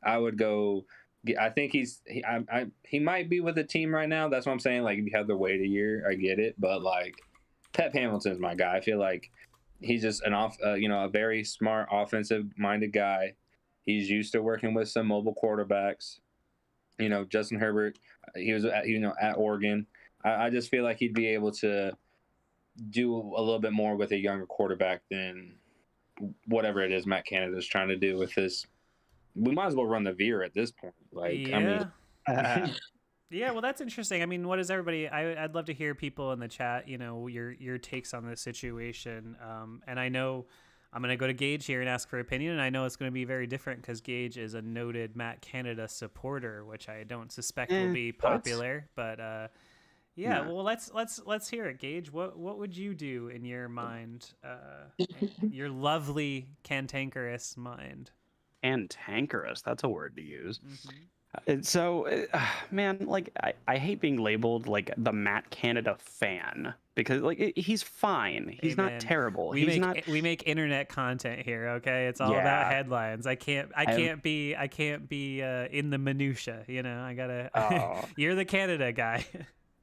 I would go. I think he might be with the team right now. That's what I'm saying. Like if you have to wait a year, I get it. But like Pep Hamilton's my guy. I feel like he's just a very smart, offensive-minded guy. He's used to working with some mobile quarterbacks. You know, Justin Herbert. He was at Oregon. I just feel like he'd be able to do a little bit more with a younger quarterback than whatever it is Matt Canada's trying to do with this. We might as well run the veer at this point. Like, yeah. I mean, yeah, well, that's interesting. I mean, what is everybody? I'd love to hear people in the chat. You know, your takes on this situation. And I know I'm going to go to Gage here and ask for opinion, and I know it's going to be very different because Gage is a noted Matt Canada supporter, which I don't suspect will be popular. But yeah, well, let's hear it, Gage. What would you do in your mind, your lovely cantankerous mind? Cantankerous, that's a word to use. So, man, like I hate being labeled like the Matt Canada fan because like he's fine. He's not terrible. We make internet content here, okay? It's all about headlines. I can't be in the minutia, you know. I gotta. You're the Canada guy.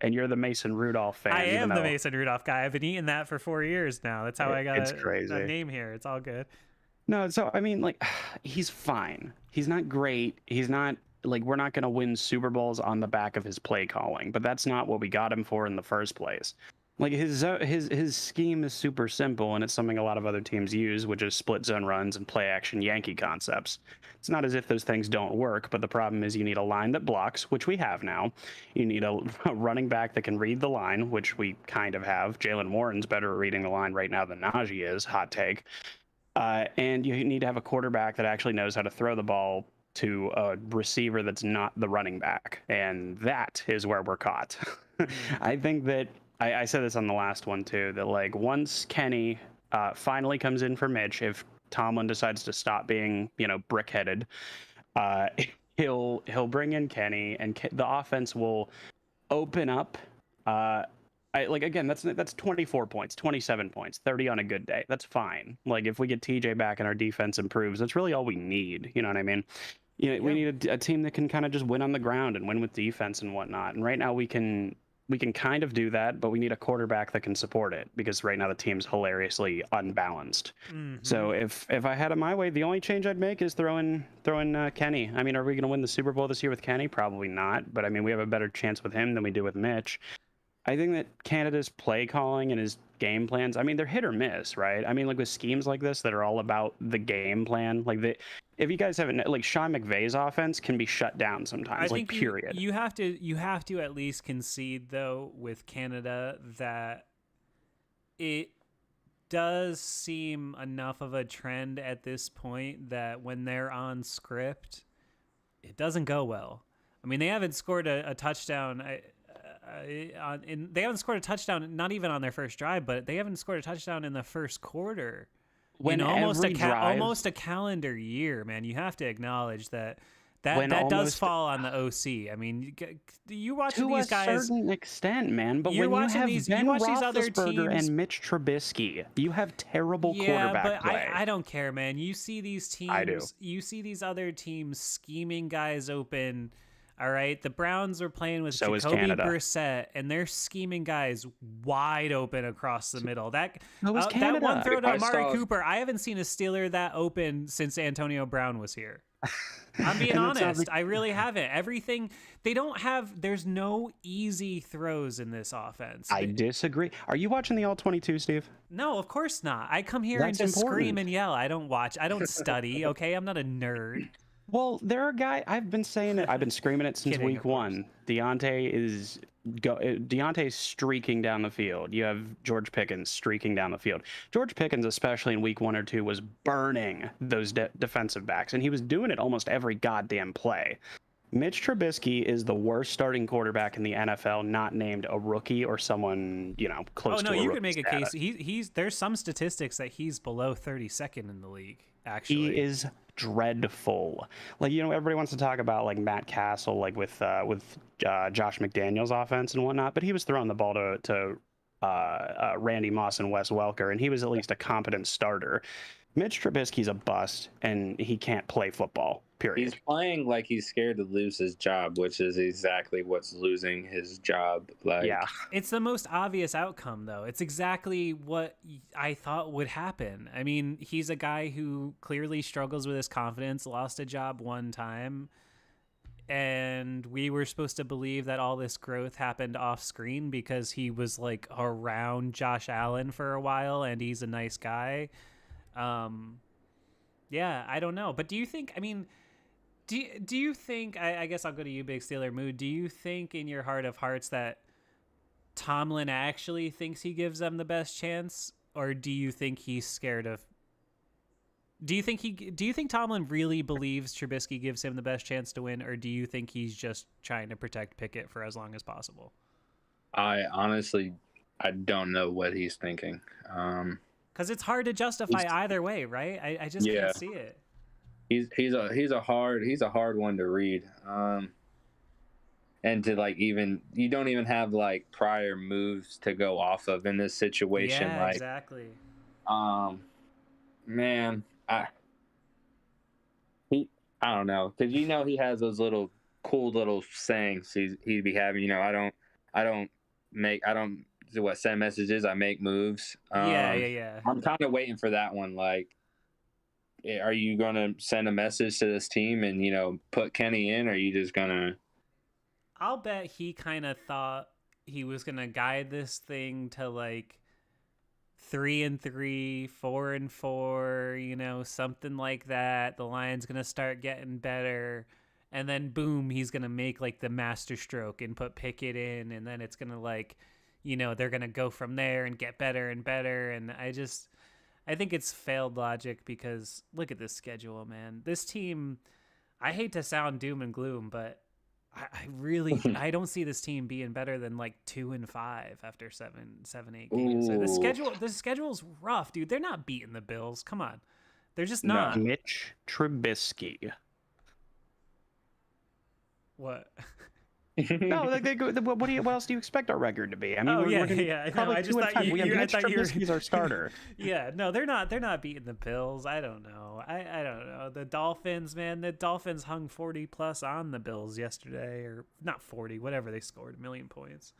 And you're the Mason Rudolph fan. I am the Mason Rudolph guy. I've been eating that for 4 years now. That's how I got a name here. It's all good. No, so I mean, like, he's fine. He's not great. He's not like we're not going to win Super Bowls on the back of his play calling, but that's not what we got him for in the first place. Like his scheme is super simple, and it's something a lot of other teams use, which is split zone runs and play action Yankee concepts. It's not as if those things don't work, but the problem is you need a line that blocks, which we have now. You need a running back that can read the line, which we kind of have. Jalen Warren's better at reading the line right now than Najee is. Hot take. And you need to have a quarterback that actually knows how to throw the ball to a receiver that's not the running back. And that is where we're caught. I think that I said this on the last one too, that like once Kenny finally comes in for Mitch, if Tomlin decides to stop being, brick-headed, he'll bring in Kenny and the offense will open up. Again, that's 24 points, 27 points, 30 on a good day. That's fine. Like if we get TJ back and our defense improves, that's really all we need. You know what I mean? We need a team that can kind of just win on the ground and win with defense and whatnot. And right now we can kind of do that, but we need a quarterback that can support it because right now the team's hilariously unbalanced. So if I had it my way, the only change I'd make is throw in Kenny. I mean, are we going to win the Super Bowl this year with Kenny? Probably not. But I mean, we have a better chance with him than we do with Mitch. I think that Canada's play calling and his game plans, I mean, they're hit or miss, right? I mean, like with schemes like this that are all about the game plan, if you guys haven't, like Sean McVay's offense can be shut down sometimes, I think period. You have to at least concede though with Canada that it does seem enough of a trend at this point that when they're on script, it doesn't go well. I mean, they haven't scored a touchdown. They haven't scored a touchdown, not even on their first drive, but they haven't scored a touchdown in the first quarter. When almost a calendar year, man. You have to acknowledge that does fall on the OC. I mean, you watching these guys to a certain extent, man. But when you have Ben Roethlisberger and Mitch Trubisky, you have terrible quarterback play. Yeah, but I don't care, man. You see these teams. I do. You see these other teams scheming guys open. All right, the Browns are playing with Jacoby Brissett, and they're scheming guys wide open across the middle. That one throw to Amari Cooper, I haven't seen a Steeler that open since Antonio Brown was here. I'm being honest. I really haven't. Everything they don't have. There's no easy throws in this offense. I disagree. Are you watching the All 22, Steve? No, of course not. I come here and just scream and yell. I don't watch. I don't study. Okay, I'm not a nerd. Well, there are guys. I've been saying it. I've been screaming it since week one. Deontay's streaking down the field. You have George Pickens streaking down the field. George Pickens, especially in week 1 or 2, was burning those defensive backs, and he was doing it almost every goddamn play. Mitch Trubisky is the worst starting quarterback in the NFL, not named a rookie or someone, close to a rookie. Oh no, you can make a status. case. He's there's some statistics that he's below 32nd in the league. Actually, He is dreadful. Like, everybody wants to talk about like Matt Castle, like with Josh McDaniels' offense and whatnot, but he was throwing the ball to Randy Moss and Wes Welker, and he was at least a competent starter. Mitch Trubisky's a bust, and he can't play football, period. He's playing like he's scared to lose his job, which is exactly what's losing his job. Yeah. It's the most obvious outcome, though. It's exactly what I thought would happen. I mean, he's a guy who clearly struggles with his confidence, lost a job one time, and we were supposed to believe that all this growth happened off screen because he was like around Josh Allen for a while and he's a nice guy. Yeah, I don't know. But do you think, do you think, I guess I'll go to you, Big Steeler Mood. Do you think in your heart of hearts that Tomlin actually thinks he gives them the best chance? Or do you think he's scared of, do you think Tomlin really believes Trubisky gives him the best chance to win? Or do you think he's just trying to protect Pickett for as long as possible? I don't know what he's thinking. Because it's hard to justify either way, right? I just can't see it. He's a hard one to read. And to you don't even have like prior moves to go off of in this situation. Yeah, exactly. Man, I don't know, because he has those little cool little sayings he'd be having. I don't send messages, I make moves. Yeah. I'm kind of waiting for that one. Like, are you gonna send a message to this team and put Kenny in, or are you just gonna? I'll bet he kind of thought he was gonna guide this thing to like 3-3, 4-4, something like that. The Lions gonna start getting better, and then boom, he's gonna make like the master stroke and put Pickett in, and then it's gonna like, they're gonna go from there and get better and better. And I think it's failed logic because look at this schedule, man. This team, I hate to sound doom and gloom, but I really I don't see this team being better than like 2-5 after 7-8 games. So the schedule's rough, dude. They're not beating the Bills. Come on. They're just not. Mitch Trubisky. What? No, what else do you expect our record to be? I mean, yeah. Probably No, I just thought we have I Mitch thought Trubisky's our starter. Yeah, no, they're not beating the Bills. I don't know. I don't know. The Dolphins, man, the Dolphins hung 40 plus on the Bills yesterday, or not 40, whatever they scored, 1 million points.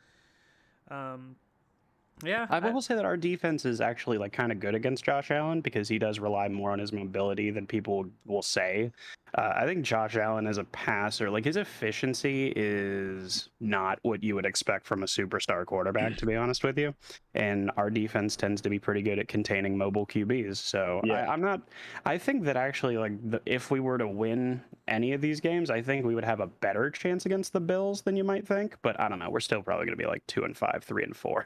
Yeah, I will say that our defense is actually like kind of good against Josh Allen because he does rely more on his mobility than people will say. I think Josh Allen as a passer, like his efficiency is not what you would expect from a superstar quarterback, to be honest with you. And our defense tends to be pretty good at containing mobile QBs. So yeah. I think that actually if we were to win any of these games, I think we would have a better chance against the Bills than you might think. But I don't know. We're still probably going to be like 2-5, 3-4.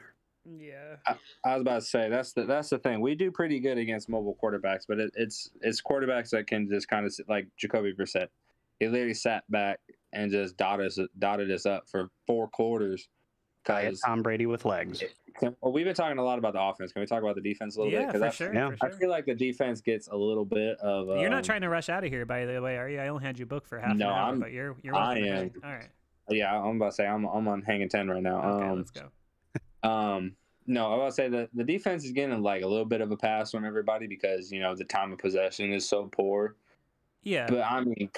Yeah, I was about to say that's the thing. We do pretty good against mobile quarterbacks, but it's quarterbacks that can just kind of like Jacoby Brissett. He literally sat back and just dotted us up for 4 quarters. Tom Brady with legs. Well, we've been talking a lot about the offense. Can we talk about the defense a little bit? For sure. I feel like the defense gets a little bit of. You're not trying to rush out of here, by the way, are you? I only had you booked for half an hour, but you're I am. All right. Yeah, I'm about to say I'm on hanging 10 right now. Okay, let's go. No, I will say that the defense is getting like a little bit of a pass on everybody because the time of possession is so poor. Yeah, but I mean,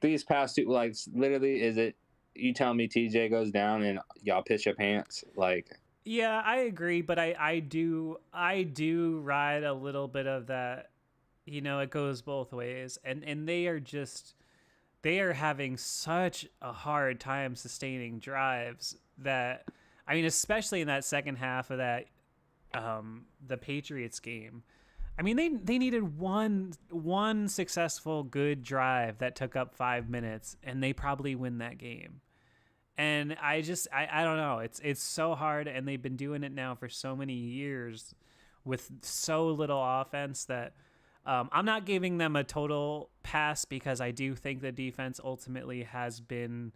these past 2, like literally, is it? You tell me TJ goes down and y'all pitch your pants like? Yeah, I agree, but I do ride a little bit of that. It goes both ways, and they are having such a hard time sustaining drives that. I mean, especially in that second half of that, the Patriots game. I mean, they needed one successful good drive that took up 5 minutes, and they probably win that game. And I don't know. It's so hard, and they've been doing it now for so many years with so little offense that I'm not giving them a total pass because I do think the defense ultimately has been,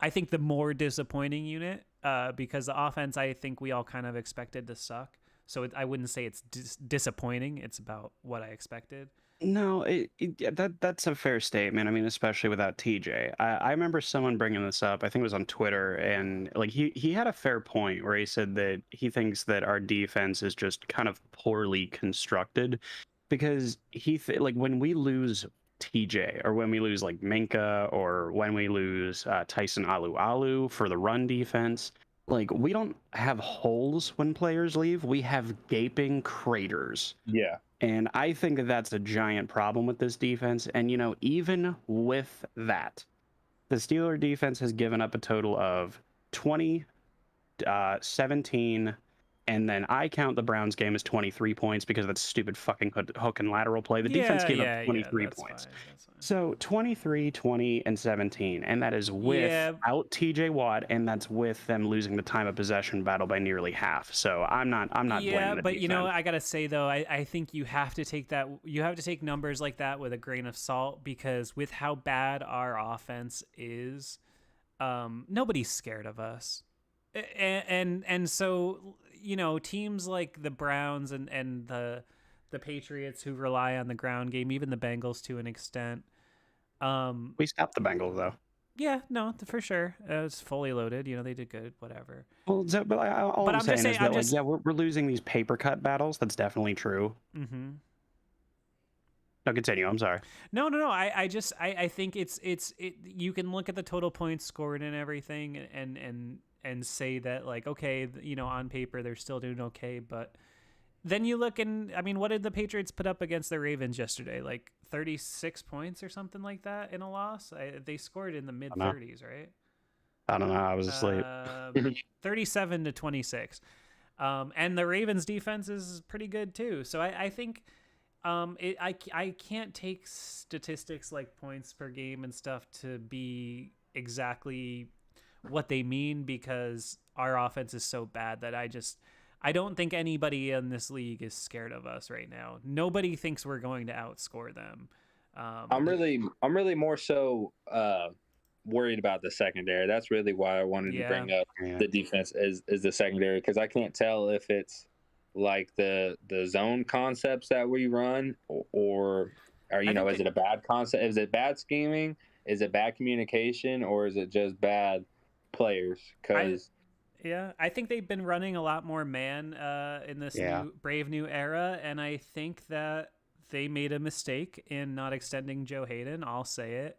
I think, the more disappointing unit because the offense, I think we all kind of expected to suck. So I wouldn't say it's disappointing. It's about what I expected. No, that's a fair statement. I mean, especially without TJ. I remember someone bringing this up. I think it was on Twitter, and like he had a fair point where he said that he thinks that our defense is just kind of poorly constructed because like when we lose TJ or when we lose like Minka or when we lose Tyson Alu for the run defense, like we don't have holes when players leave. We have gaping craters. Yeah. And I think that that's a giant problem with this defense. And, you know, even with that, the Steeler defense has given up a total of 20, 17, and then I count the Browns game as 23 points because of that stupid fucking hook and lateral play. The defense gave up 23 points. Fine. So 23, 20, and 17. And that is without TJ Watt, and that's with them losing the time of possession battle by nearly half. So I'm not blaming the but defense. you know, I gotta say though, I think you have to take numbers like that with a grain of salt because with how bad our offense is, nobody's scared of us. And so, you know, teams like the Browns and the Patriots who rely on the ground game, even the Bengals to an extent. We stopped the Bengals though. Yeah, no, for sure. It was fully loaded. You know, they did good, whatever. Well, but I'm saying is that we're losing these paper cut battles. That's definitely true. Mm-hmm. No, continue. I'm sorry. No. I think it's you can look at the total points scored and everything and say that like, okay, you know, on paper they're still doing okay, but then you look and I mean, what did the Patriots put up against the Ravens yesterday? Like 36 points or something like that in a loss. They scored in the mid 30s, right? I don't know. I was asleep. 37-26. And the Ravens defense is pretty good too. So I think I can't take statistics like points per game and stuff to be exactly what they mean because our offense is so bad that I don't think anybody in this league is scared of us right now. Nobody thinks we're going to outscore them. I'm really more so worried about the secondary. That's really why I wanted to bring up the defense is the secondary because I can't tell if it's like the zone concepts that we run or you know, is it a bad concept? Is it bad scheming? Is it bad communication? Or is it just bad players? Because I think they've been running a lot more man in this brave new era, and I think that they made a mistake in not extending Joe Hayden. I'll say it.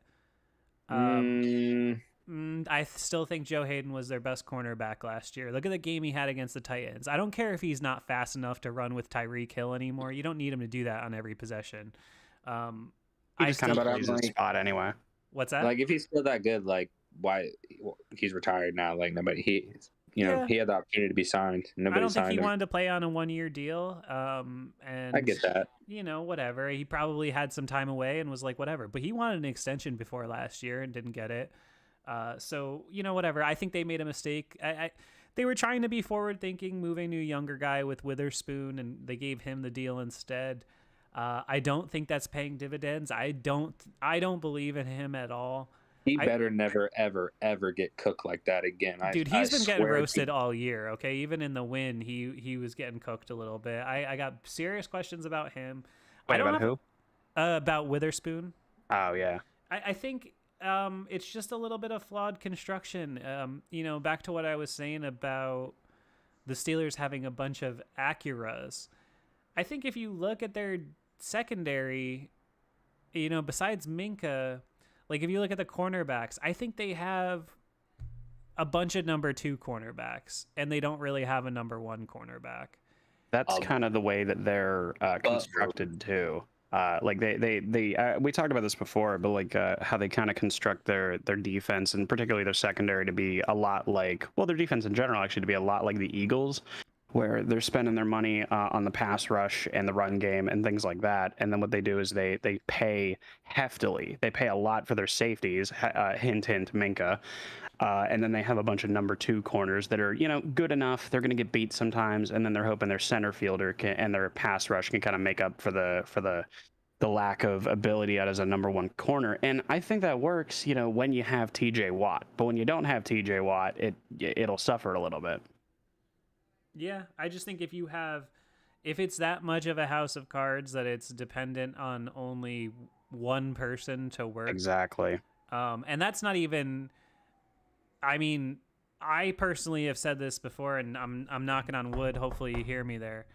I still think Joe Hayden was their best cornerback last year. Look at the game he had against the Titans. I don't care if he's not fast enough to run with Tyreek Hill anymore. You don't need him to do that on every possession. He just kind of plays his spot anyway. What's that? Like if he's still that good, like why he's retired now? Like nobody he had the opportunity to be signed. Nobody I don't think signed he him. wanted to play on a 1-year deal. And I get that. You know, whatever. He probably had some time away and was like, whatever. But he wanted an extension before last year and didn't get it. So, you know, whatever. I think they made a mistake. They were trying to be forward thinking, moving to a younger guy with Witherspoon, and they gave him the deal instead. I don't think that's paying dividends. I don't believe in him at all. He better never, ever, ever get cooked like that again. Dude, he's been getting roasted all year, okay? Even in the win, he was getting cooked a little bit. I got serious questions about him. Who? About Witherspoon. Oh, yeah. I think it's just a little bit of flawed construction. You know, back to what I was saying about the Steelers having a bunch of Acuras. I think if you look at their secondary, you know, besides Minka, like if you look at the cornerbacks, I think they have a bunch of number 2 cornerbacks, and they don't really have a number 1 cornerback. That's kind of the way that they're constructed too. Like they we talked about this before, but like how they kind of construct their defense and particularly their secondary to be a lot like, well, their defense in general actually to be a lot like the Eagles, where they're spending their money on the pass rush and the run game and things like that. And then what they do is they pay heftily. They pay a lot for their safeties, hint, Minka. And then they have a bunch of number 2 corners that are, good enough. They're going to get beat sometimes, and then they're hoping their center fielder and their pass rush can kind of make up for the lack of ability out as a number 1 corner. And I think that works, when you have TJ Watt. But when you don't have TJ Watt, it'll suffer a little bit. Yeah, I just think if it's that much of a house of cards that it's dependent on only one person to work. Exactly. And that's not even, I mean, I personally have said this before, and I'm knocking on wood. Hopefully you hear me there.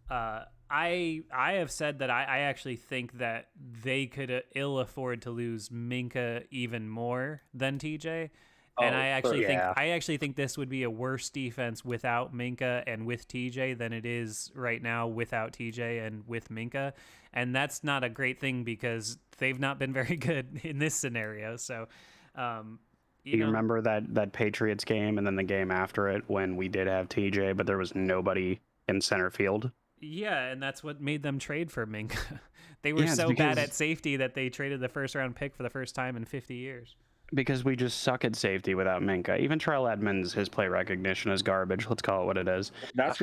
I have said that I actually think that they could ill afford to lose Minka even more than TJ. And I actually think this would be a worse defense without Minka and with TJ than it is right now without TJ and with Minka. And that's not a great thing because they've not been very good in this scenario. So, you remember that Patriots game and then the game after it when we did have TJ, but there was nobody in center field? Yeah, and that's what made them trade for Minka. They were so bad at safety that they traded the first-round pick for the first time in 50 years. Because we just suck at safety without Minka. Even Terrell Edmonds, his play recognition is garbage. Let's call it what it is. That's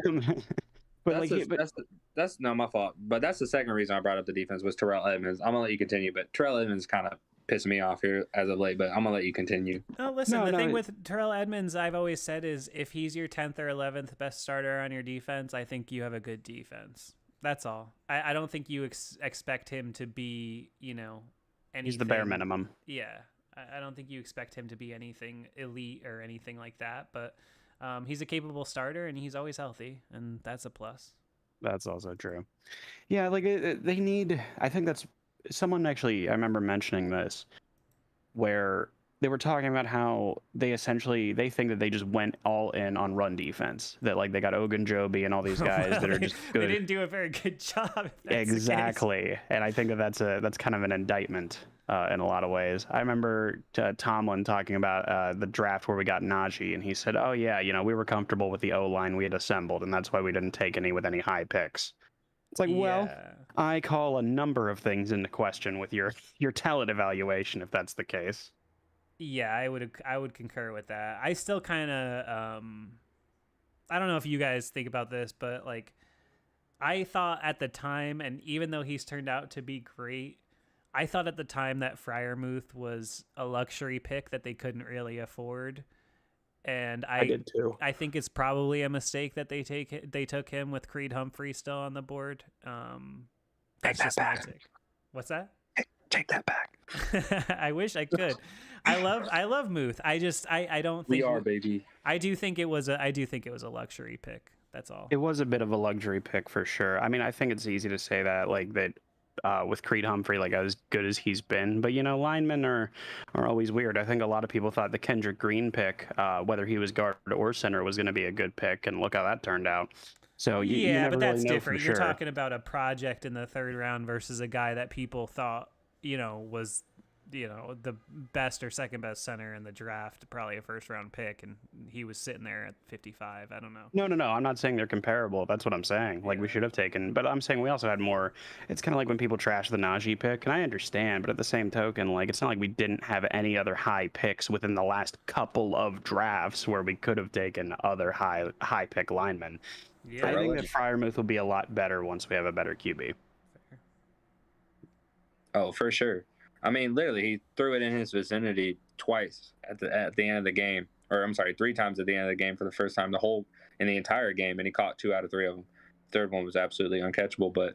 not my fault. But that's the second reason I brought up the defense was Terrell Edmonds. I'm gonna let you continue, but Terrell Edmonds kind of pissing me off here as of late. But I'm gonna let you continue. No, listen. The thing with Terrell Edmonds, I've always said is if he's your 10th or 11th best starter on your defense, I think you have a good defense. That's all. I don't think you expect him to be, anything. He's the bare minimum. Yeah. I don't think you expect him to be anything elite or anything like that, but he's a capable starter and he's always healthy, and that's a plus. That's also true. Yeah, like they need. I think that's someone actually. I remember mentioning this, where they were talking about how they think that they just went all in on run defense. That like they got Ogunjobi and all these guys that are just good. They didn't do a very good job. Exactly, and I think that's kind of an indictment. In a lot of ways. I remember Tomlin talking about the draft where we got Najee, and he said, oh, yeah, we were comfortable with the O-line we had assembled, and that's why we didn't take any with any high picks. It's like, well, I call a number of things into question with your talent evaluation, if that's the case. Yeah, I would concur with that. I still kind of, I don't know if you guys think about this, but, like, I thought at the time, and even though he's turned out to be great, I thought at the time that Freiermuth was a luxury pick that they couldn't really afford, and I did too. I think it's probably a mistake that they took him with Creed Humphrey still on the board. Take that back. What's that? Take that back. I wish I could. I love Muth. I don't think we are, baby. I do think it was a luxury pick. That's all. It was a bit of a luxury pick for sure. I mean, I think it's easy to say that with Creed Humphrey, like as good as he's been, but linemen are always weird. I think a lot of people thought the Kendrick Green pick, whether he was guard or center, was going to be a good pick, and look how that turned out. So you never but that's really know different. for You're sure. talking about a project in the 3rd round versus a guy that people thought was the best or second best center in the draft, probably a 1st round pick, and he was sitting there at 55. I don't know. No. I'm not saying they're comparable. That's what I'm saying. Like we should have taken, but I'm saying we also had more. It's kind of like when people trash the Najee pick, and I understand, but at the same token, like it's not like we didn't have any other high picks within the last couple of drafts where we could have taken other high pick linemen. Yeah, I think that Freiermuth will be a lot better once we have a better QB. Oh, for sure. I mean, literally, he threw it in his vicinity twice at the end of the game, or I'm sorry, 3 times at the end of the game for the first time in the entire game, and he caught 2 out of 3 of them. The 3rd one was absolutely uncatchable, but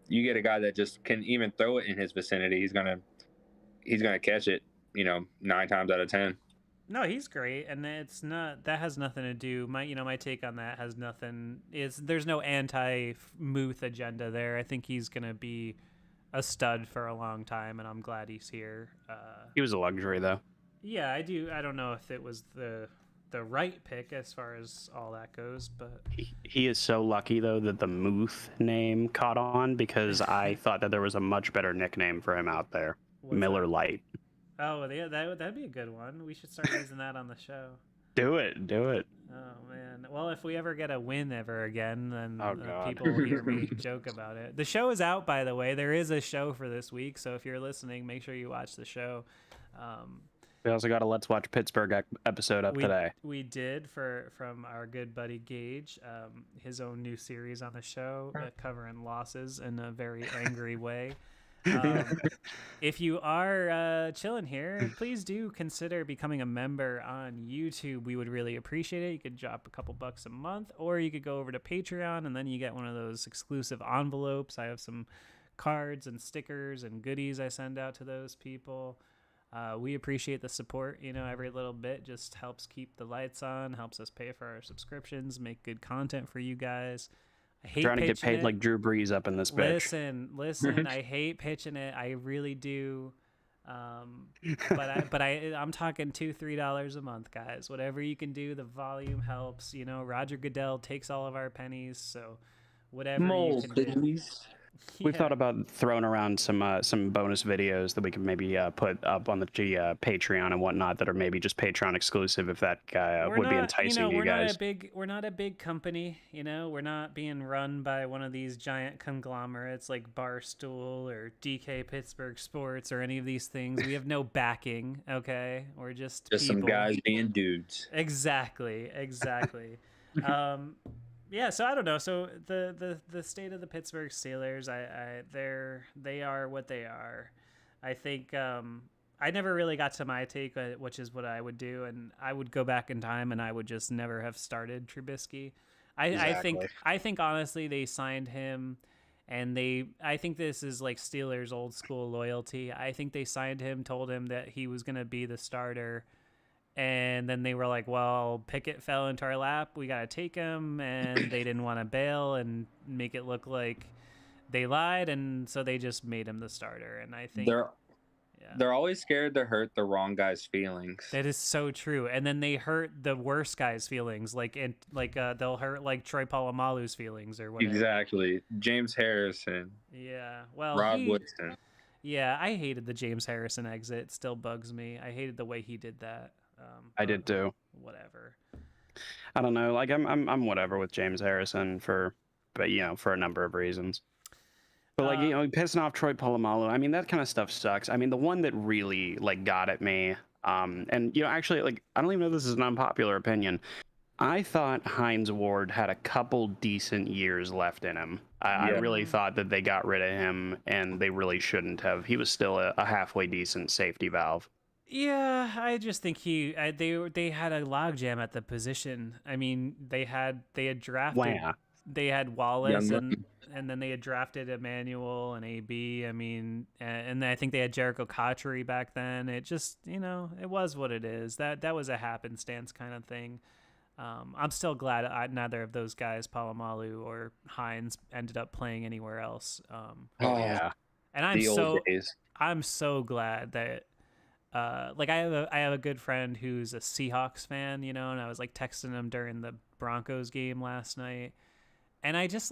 you get a guy that just can even throw it in his vicinity, he's gonna catch it, 9 times out of 10. No, he's great, and that has nothing to do. My take on that has nothing. There's no anti-Muth agenda there. I think he's gonna be a stud for a long time, and I'm glad he's here. He was a luxury, though. Yeah, I do. I don't know if it was the right pick as far as all that goes, but he is so lucky though that the Muth name caught on, because I thought that there was a much better nickname for him out there. Miller Lite. Oh yeah, that'd be a good one. We should start using that on the show. Do it. Oh man. Well, if we ever get a win ever again, then people will hear me joke about it. The show is out, by the way. There is a show for this week, so if you're listening, make sure you watch the show. We also got a Let's Watch Pittsburgh episode up today. We did from our good buddy Gage, his own new series on the show, covering losses in a very angry way. If you are chilling here, please do consider becoming a member on YouTube. We would really appreciate it. You could drop a couple bucks a month, or you could go over to Patreon, and then you get one of those exclusive envelopes. I have some cards and stickers and goodies I send out to those people. We appreciate the support. Every little bit just helps keep the lights on, helps us pay for our subscriptions, make good content for you guys. I hate trying to get paid it. like Drew Brees up in this bitch. Listen, I hate pitching it. I really do. But I'm talking $2-3 a month, guys. Whatever you can do, the volume helps. Roger Goodell takes all of our pennies, so whatever you can do. We've thought about throwing around some bonus videos that we could maybe put up on the Patreon and whatnot that are maybe just Patreon exclusive if that would be enticing to you guys. We're not a big company, we're not being run by one of these giant conglomerates like Barstool or DK Pittsburgh Sports or any of these things. We have no backing, okay? We're just people. Some guys being dudes. Exactly. Yeah, so I don't know. So the state of the Pittsburgh Steelers, they are what they are. I think I never really got to my take, which is what I would do, and I would go back in time and I would just never have started Trubisky. Exactly. I think honestly they signed him, and I think this is like Steelers old school loyalty. I think they signed him, told him that he was gonna be the starter. And then they were like, well, Pickett fell into our lap. We got to take him. And they didn't want to bail and make it look like they lied. And so they just made him the starter. And I think they're always scared to hurt the wrong guy's feelings. That is so true. And then they hurt the worst guy's feelings. They'll hurt like Troy Polamalu's feelings or whatever. Exactly. James Harrison. Yeah. Well, Rod Woodson. Yeah. I hated the James Harrison exit. It still bugs me. I hated the way he did that. I did too. Whatever. I don't know. Like I'm whatever with James Harrison for a number of reasons. But pissing off Troy Polamalu. I mean, that kind of stuff sucks. I mean, the one that really got at me, and actually, I don't even know if this is an unpopular opinion. I thought Hines Ward had a couple decent years left in him. I really thought that they got rid of him, and they really shouldn't have. He was still a halfway decent safety valve. Yeah, I just think they had a logjam at the position. I mean, they had drafted they had Wallace and then they had drafted Emmanuel and AB. I mean, and I think they had Jericho Cotchery back then. It just it was what it is. That was a happenstance kind of thing. I'm still glad neither of those guys, Polamalu or Hines, ended up playing anywhere else. And I'm so glad that. I have a good friend who's a Seahawks fan, and I was texting him during the Broncos game last night, and I just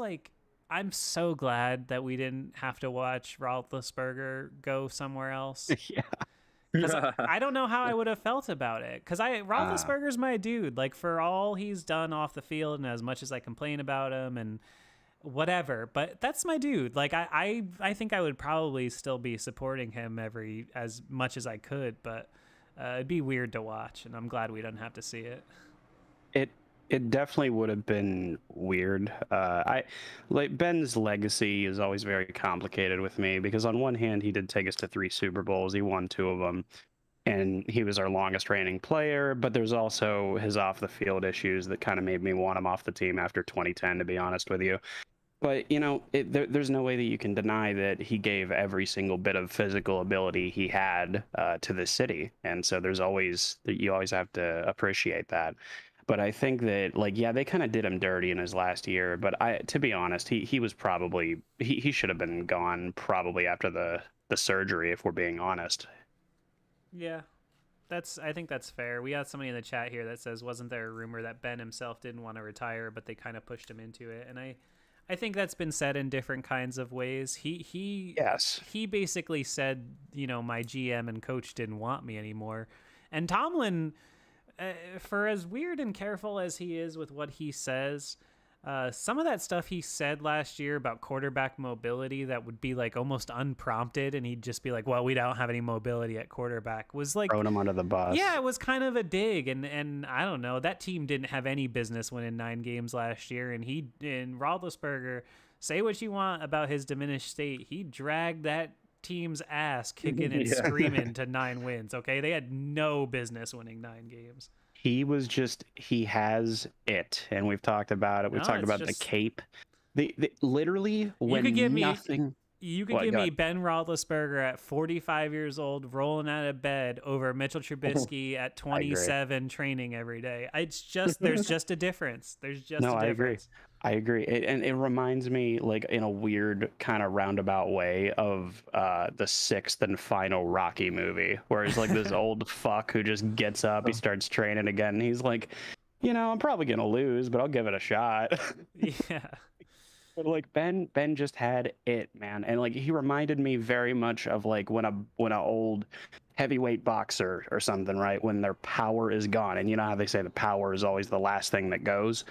I'm so glad that we didn't have to watch Roethlisberger go somewhere else. Yeah, because I don't know how I would have felt about it. Because Roethlisberger's my dude. For all he's done off the field, and as much as I complain about him and whatever, but that's my dude. I think I would probably still be supporting him as much as I could, but it'd be weird to watch, and I'm glad we don't have to see it. It definitely would have been weird. Ben's legacy is always very complicated with me because on one hand he did take us to 3 Super Bowls, he won 2 of them, and he was our longest reigning player, but there's also his off the field issues that kind of made me want him off the team after 2010, to be honest with you. But, there's no way that you can deny that he gave every single bit of physical ability he had to the city. And so you always have to appreciate that. But I think that, they kind of did him dirty in his last year. But to be honest, he was probably, he should have been gone probably after the surgery, if we're being honest. Yeah. I think that's fair. We got somebody in the chat here that says, wasn't there a rumor that Ben himself didn't want to retire, but they kind of pushed him into it? And I think that's been said in different kinds of ways. He basically said, my GM and coach didn't want me anymore. And Tomlin, for as weird and careful as he is with what he says, Some of that stuff he said last year about quarterback mobility that would be like almost unprompted, and he'd just be like, well, we don't have any mobility at quarterback, was like Throwing him under the bus. yeah, it was kind of a dig. And I don't know, that team didn't have any business winning 9 games last year, and Roethlisberger, say what you want about his diminished state, he dragged that team's ass kicking and screaming to 9 wins. Okay, they had no business winning 9 games. He has it, and we've talked about it. We've talked about the cape. The literally when nothing. You could give me Ben Roethlisberger at 45 years old rolling out of bed over Mitchell Trubisky at 27 training every day. It's just there's just a difference. There's just a difference. I agree. And it reminds me, like, in a weird kind of roundabout way of the 6th and final Rocky movie, where he's like this old fuck who just gets up, he starts training again, and he's like, I'm probably gonna lose, but I'll give it a shot. Yeah. But like Ben just had it, man, and like he reminded me very much of like when a old heavyweight boxer or something, right? When their power is gone, and you know how they say the power is always the last thing that goes.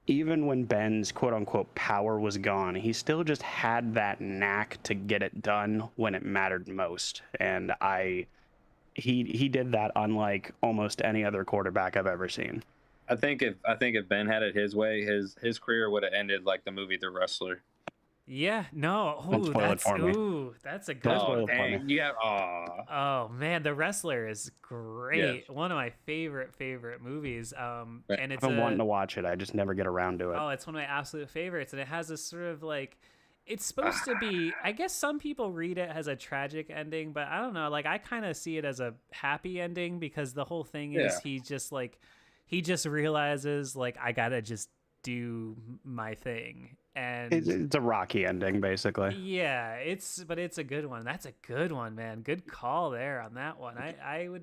Even when Ben's quote unquote power was gone, he still just had that knack to get it done when it mattered most, and he did that unlike almost any other quarterback I've ever seen. I think if Ben had it his way, his career would have ended like the movie The Wrestler. Yeah, no. That's a good one. Dang, Oh man, The Wrestler is great. Yeah. One of my favorite movies. And it's I've been wanting to watch it. I just never get around to it. Oh, it's one of my absolute favorites, and it has this sort of like, it's supposed to be, I guess some people read it as a tragic ending, but I don't know. Like I kind of see it as a happy ending, because the whole thing is he just realizes like, I gotta just do my thing. And it's a Rocky ending, basically. Yeah, it's a good one. That's a good one, man. Good call there on that one. I would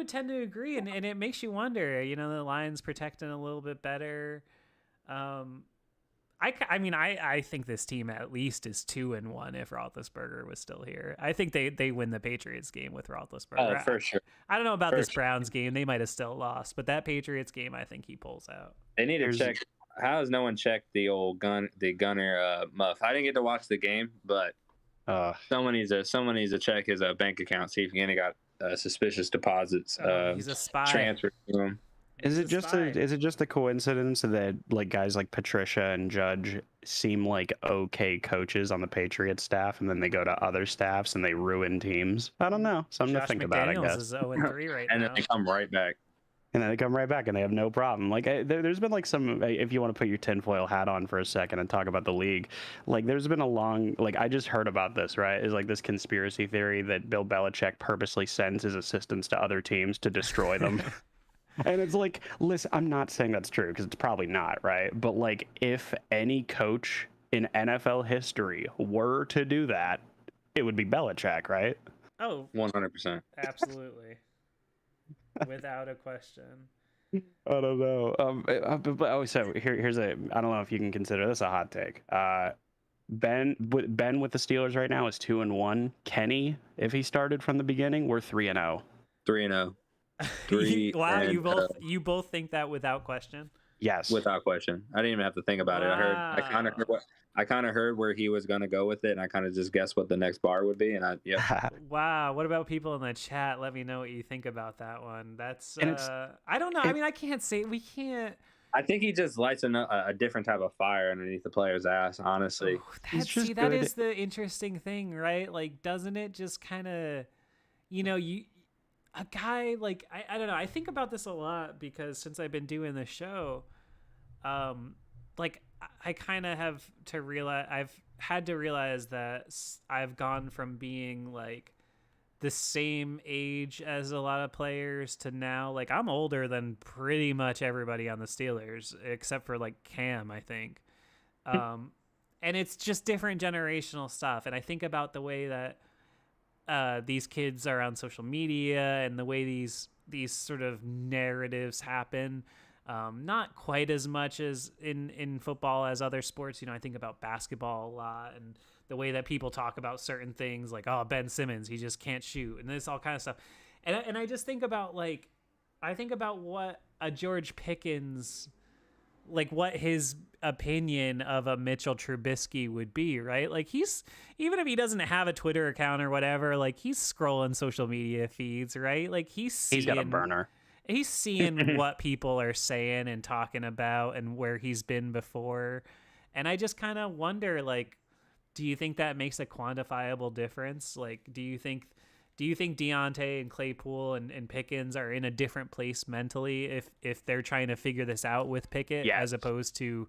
tend to agree, and it makes you wonder. The Lions protecting a little bit better. I think this team at least is 2-1 if Roethlisberger was still here. I think they win the Patriots game with Roethlisberger. Oh, for sure. I don't know about this Browns game. They might have still lost, but that Patriots game, I think he pulls out. They need to check. How has no one checked the old Gunner muff? I didn't get to watch the game, but someone needs to check his bank account, see if he got suspicious deposits. He's a spy. Transferred to him. Is it just a coincidence that like guys like Patricia and Judge seem like okay coaches on the Patriots staff, and then they go to other staffs and they ruin teams? I don't know. Something to think about, I guess. Is 0-3 right now. And then they come right back. And they have no problem. Like there's been like some, if you want to put your tinfoil hat on for a second and talk about the league, like there's been a long, like I just heard about this, right? Is like this conspiracy theory that Bill Belichick purposely sends his assistants to other teams to destroy them. And it's like, listen, I'm not saying that's true, because it's probably not, right? But like, if any coach in NFL history were to do that, it would be Belichick, right? Oh, 100%. Absolutely. Without a question. I don't know. So here's I don't know if you can consider this a hot take. Ben with the Steelers right now is 2-1. Kenny, if he started from the beginning, we're 3-0. 3-0. Wow, you both think that without question? Yes, without question. I didn't even have to think about it. I kind of heard where he was going to go with it, and I kind of just guessed what the next bar would be, and Wow, what about people in the chat? Let me know what you think about that one. That's I don't know. I can't say we can't. I think he just lights a different type of fire underneath the player's ass, honestly. That is the interesting thing, right? Like, doesn't it just kind of, a guy like, I don't know. I think about this a lot because since I've been doing the show, like I kind of have to realize, I've had to realize that I've gone from being like the same age as a lot of players to now, like I'm older than pretty much everybody on the Steelers except for like Cam, I think. And it's just different generational stuff. And I think about the way that these kids are on social media and the way these sort of narratives happen. Not quite as much as in football as other sports. I think about basketball a lot and the way that people talk about certain things like, oh, Ben Simmons, he just can't shoot, and this all kind of stuff. And I just think about what a George Pickens like what his opinion of a Mitchell Trubisky would be, right? Like he's, even if he doesn't have a Twitter account or whatever, like he's scrolling social media feeds, right? Like he's got a burner. He's seeing what people are saying and talking about and where he's been before. And I just kind of wonder, like, do you think that makes a quantifiable difference? Like, do you think Deontay and Claypool and Pickens are in a different place mentally if they're trying to figure this out with Pickett as opposed to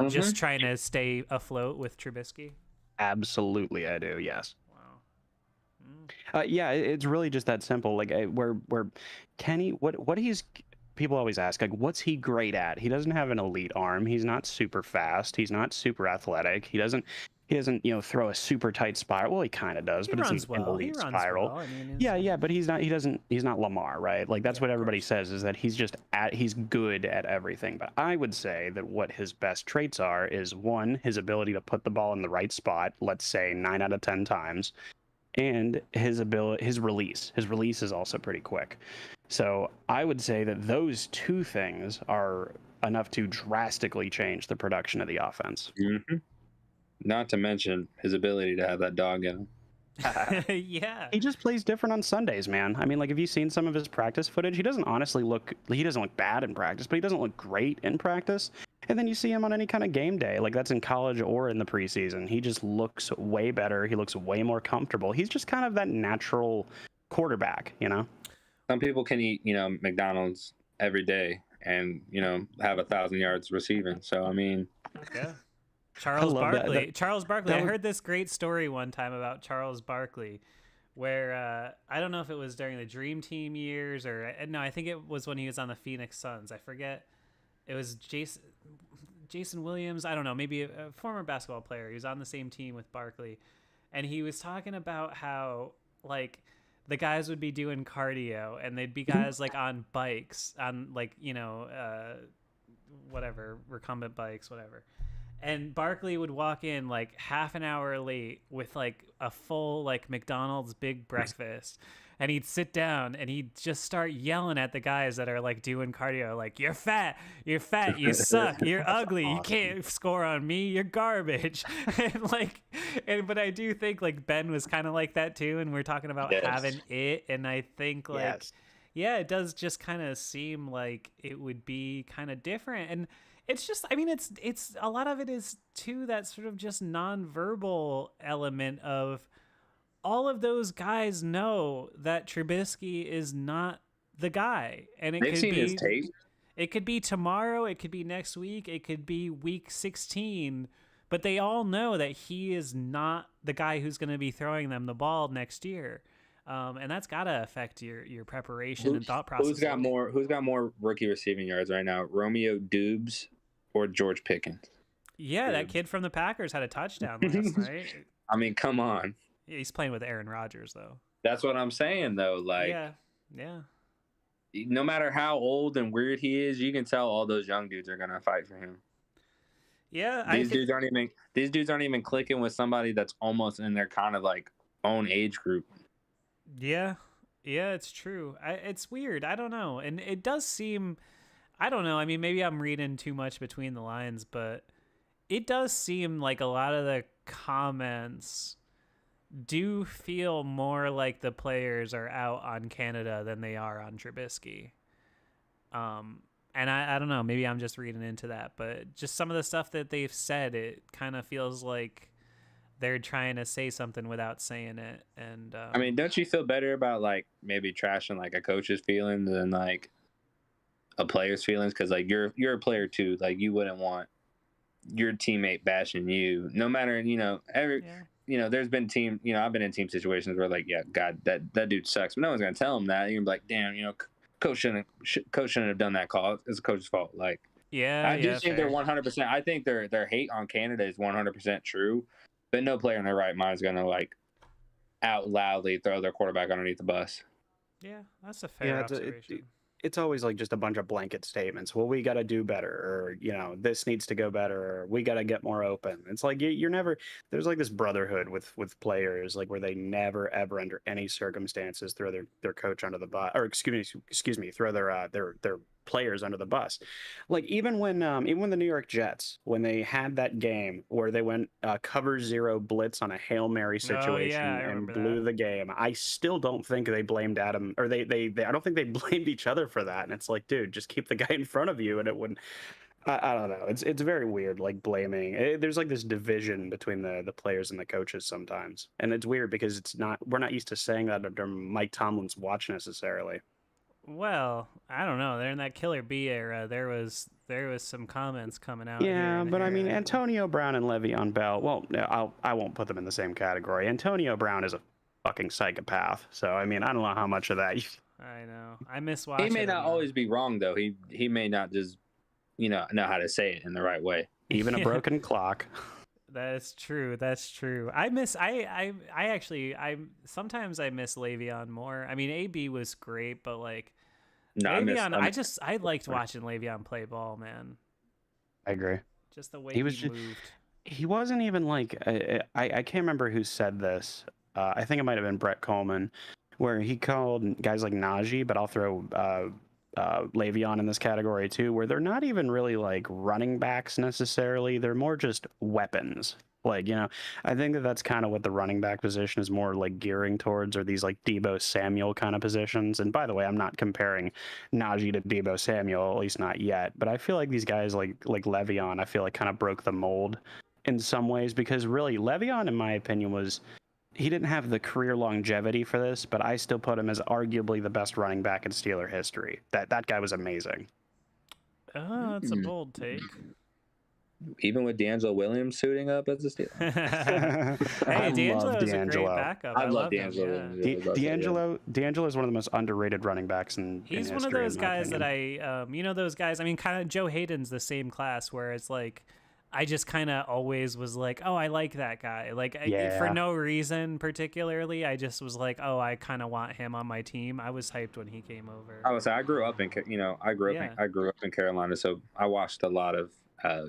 just trying to stay afloat with Trubisky? Absolutely, I do. Yes. Wow. Yeah, it's really just that simple. Like where Kenny, what he's people always ask, like, what's he great at? He doesn't have an elite arm. He's not super fast. He's not super athletic. He doesn't throw a super tight spiral. Well, he kind of does, but it's an elite spiral. Well. I mean, yeah, but he's not Lamar, right? Like that's what everybody says, is that he's good at everything. But I would say that what his best traits are is, one, his ability to put the ball in the right spot, let's say 9 out of 10 times, and his release. His release is also pretty quick. So I would say that those two things are enough to drastically change the production of the offense. Mm-hmm. Not to mention his ability to have that dog in him. Yeah. He just plays different on Sundays, man. I mean, like, have you seen some of his practice footage? He doesn't look bad in practice, but he doesn't look great in practice. And then you see him on any kind of game day, like that's in college or in the preseason. He just looks way better. He looks way more comfortable. He's just kind of that natural quarterback, you know? Some people can eat, McDonald's every day and, have 1,000 yards receiving. So, I mean. Yeah. Charles Barkley. I heard this great story one time about Charles Barkley where I don't know if it was during the Dream Team years or no, I think it was when he was on the Phoenix Suns. I forget. It was Jason Williams. I don't know, maybe a former basketball player. He was on the same team with Barkley. And he was talking about how, like, the guys would be doing cardio and they'd be guys like on bikes, on like, whatever, recumbent bikes, whatever. And Barkley would walk in like half an hour late with like a full like McDonald's big breakfast. And he'd sit down and he'd just start yelling at the guys that are like doing cardio, like, you're fat, you suck, you're ugly, you can't score on me, you're garbage. But I do think like Ben was kind of like that too. And we're talking about having it. And I think like, yeah, it does just kind of seem like it would be kind of different. And it's just, I mean, it's a lot of it is too that sort of just nonverbal element of all of those guys know that Trubisky is not the guy, and they've seen his tape. It could be tomorrow, it could be next week, it could be week 16, but they all know that he is not the guy who's going to be throwing them the ball next year. And that's got to affect your preparation and thought process. Who's got more rookie receiving yards right now, Romeo Doubs or George Pickens? Yeah, that kid from the Packers had a touchdown last night. I mean, come on. He's playing with Aaron Rodgers, though. That's what I'm saying, though. Like, yeah. No matter how old and weird he is, you can tell all those young dudes are gonna fight for him. Yeah, these dudes aren't even clicking with somebody that's almost in their kind of like own age group. Yeah, it's true. It's weird. I don't know, and it does seem. I don't know. I mean, maybe I'm reading too much between the lines, but it does seem like a lot of the comments do feel more like the players are out on Canada than they are on Trubisky. And I don't know, maybe I'm just reading into that, but just some of the stuff that they've said, it kind of feels like they're trying to say something without saying it. And I mean, don't you feel better about like maybe trashing like a coach's feelings than like a player's feelings? Because like you're a player too. Like you wouldn't want your teammate bashing you, no matter there's been I've been in team situations where like, yeah, God, that dude sucks, but no one's gonna tell him that. You're like, damn, coach shouldn't have done that call. It's the coach's fault. Like, I do think they're 100%. I think their hate on Canada is 100% true, but no player in their right mind is gonna like out loudly throw their quarterback underneath the bus. Yeah, that's a fair observation. It's always like just a bunch of blanket statements. Well, we got to do better, or this needs to go better, or we got to get more open. It's like you're never. There's like this brotherhood with players, like where they never ever under any circumstances throw their coach under the bus, or excuse me, throw their players under the bus. Like even when the New York Jets, when they had that game where they went cover 0 blitz on a Hail Mary situation and blew the game, I still don't think they blamed Adam, or they I don't think they blamed each other for that. And it's like, dude, just keep the guy in front of you and it wouldn't. I don't know. It's very weird, like blaming. There's like this division between the players and the coaches sometimes, and it's weird because we're not used to saying that under Mike Tomlin's watch necessarily. Well, I don't know. They're in that Killer B era. There was some comments coming out. Yeah, but I mean, Antonio Brown and Le'Veon Bell. Well, I won't put them in the same category. Antonio Brown is a fucking psychopath. So I mean, I don't know how much of that. I know. I miss watching. He may not always be wrong though. He may not just know how to say it in the right way. Even a broken clock. That's true. Sometimes I miss Le'Veon more. I mean, AB was great, but like Le'Veon, I liked watching Le'Veon play ball, man. I agree. Just the way he moved. He wasn't even like, I can't remember who said this. I think it might have been Brett Coleman, where he called guys like Najee, but I'll throw Le'Veon in this category too, where they're not even really like running backs necessarily. They're more just weapons. Like, I think that's kind of what the running back position is more like gearing towards, or these like Deebo Samuel kind of positions. And by the way, I'm not comparing Najee to Deebo Samuel, at least not yet. But I feel like these guys like Le'Veon, I feel like kind of broke the mold in some ways, because really Le'Veon, in my opinion, he didn't have the career longevity for this, but I still put him as arguably the best running back in Steeler history. That guy was amazing. Oh, that's a bold take. Even with D'Angelo Williams suiting up as a Steeler. Hey, D'Angelo is a great backup. I love D'Angelo. D'Angelo is one of the most underrated running backs in He's in one of history, those guys that those guys, I mean, kind of Joe Hayden's the same class, where it's like, I just kind of always was like, oh, I like that guy. Like, for no reason particularly. I just was like, oh, I kind of want him on my team. I was hyped when he came over. I grew up in Carolina, so I watched a lot of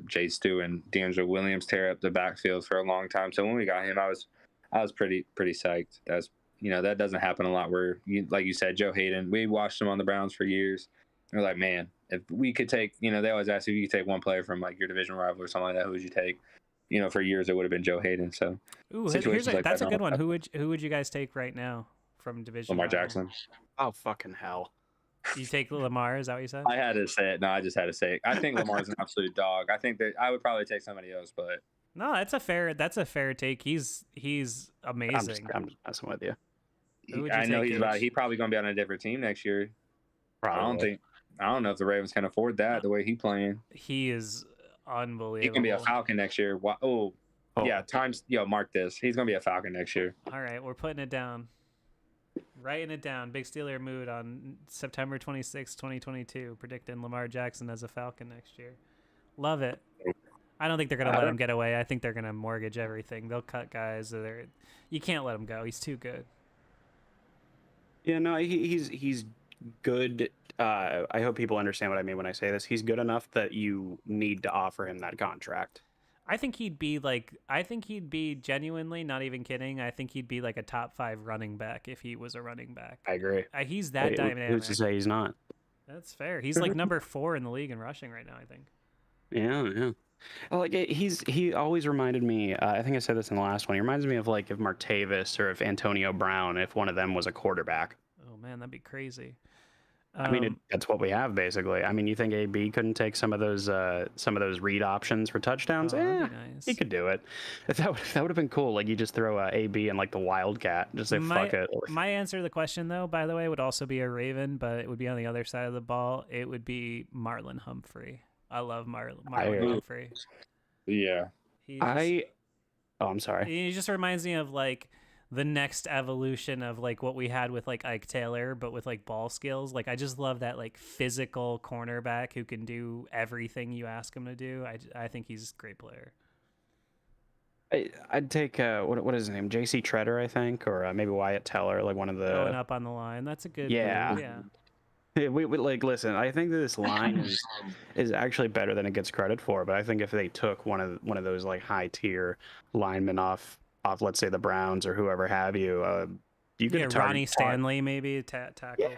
Jay Stu and D'Angelo Williams tear up the backfield for a long time. So when we got him, I was pretty psyched. That's that doesn't happen a lot. Where like you said, Joe Hayden, we watched him on the Browns for years. We're like, man, if we could take, they always ask if you could take one player from like your division rival or something like that, who would you take? For years it would have been Joe Hayden. So that's a good one. Who would you guys take right now from division? Lamar Jackson. Oh fucking hell! You take Lamar? Is that what you said? I had to say it. No, I just had to say it. I think Lamar's an absolute dog. I think that I would probably take somebody else, but no, that's a fair take. He's amazing. I'm just messing with you. I know he's probably going to be on a different team next year. Probably. I don't know if the Ravens can afford that the way he's playing. He is unbelievable. He can be a Falcon next year. Yeah, mark this. He's going to be a Falcon next year. All right, we're putting it down. Writing it down. Big Steeler mood on September 26, 2022. Predicting Lamar Jackson as a Falcon next year. Love it. I don't think they're going to let him get away. I think they're going to mortgage everything. They'll cut guys. You can't let him go. He's too good. Yeah, no, he's good. I hope people understand what I mean when I say this. He's good enough that you need to offer him that contract. I think he'd be genuinely, not even kidding, I think he'd be like a top 5 running back if he was a running back. I agree. He's that dynamic. Who's to say he's not? That's fair. He's like number 4 in the league in rushing right now, I think. Yeah. Like he always reminded me. I think I said this in the last one. He reminds me of like if Martavis or if Antonio Brown, if one of them was a quarterback. Oh man, that'd be crazy. I mean, that's what we have basically. I mean, you think AB couldn't take some of those read options for touchdowns? That'd be nice. He could do it. That would have been cool. Like you just throw AB in like the Wildcat, just say fuck it. My answer to the question, though, by the way, would also be a Raven, but it would be on the other side of the ball. It would be Marlon Humphrey. I love Marlon Humphrey. Yeah. I'm sorry. He just reminds me of like the next evolution of like what we had with like Ike Taylor, but with like ball skills. Like I just love that like physical cornerback who can do everything you ask him to do. I think he's a great player. I'd take what is his name, J.C. Treader, I think, or maybe Wyatt Teller, like one of the going up on the line. That's a good move. We like listen. I think that this line is actually better than it gets credit for. But I think if they took one of those like high tier linemen off let's say the Browns or whoever have you, You could Ronnie Stanley maybe tackle.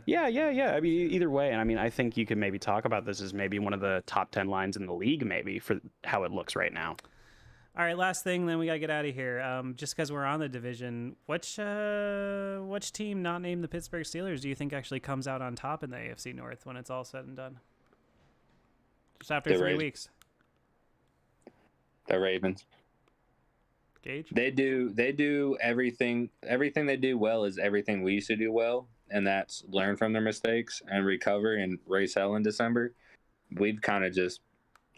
Yeah. I mean, either way, and I mean, I think you could maybe talk about this as maybe one of the top 10 lines in the league, maybe for how it looks right now. All right, last thing, then we gotta get out of here. Just because we're on the division, which team not named the Pittsburgh Steelers do you think actually comes out on top in the AFC North when it's all said and done? Just after 3 weeks. The Ravens. Gage? They do everything. Everything they do well is everything we used to do well, and that's learn from their mistakes and recover and raise hell in December. We've kind of just.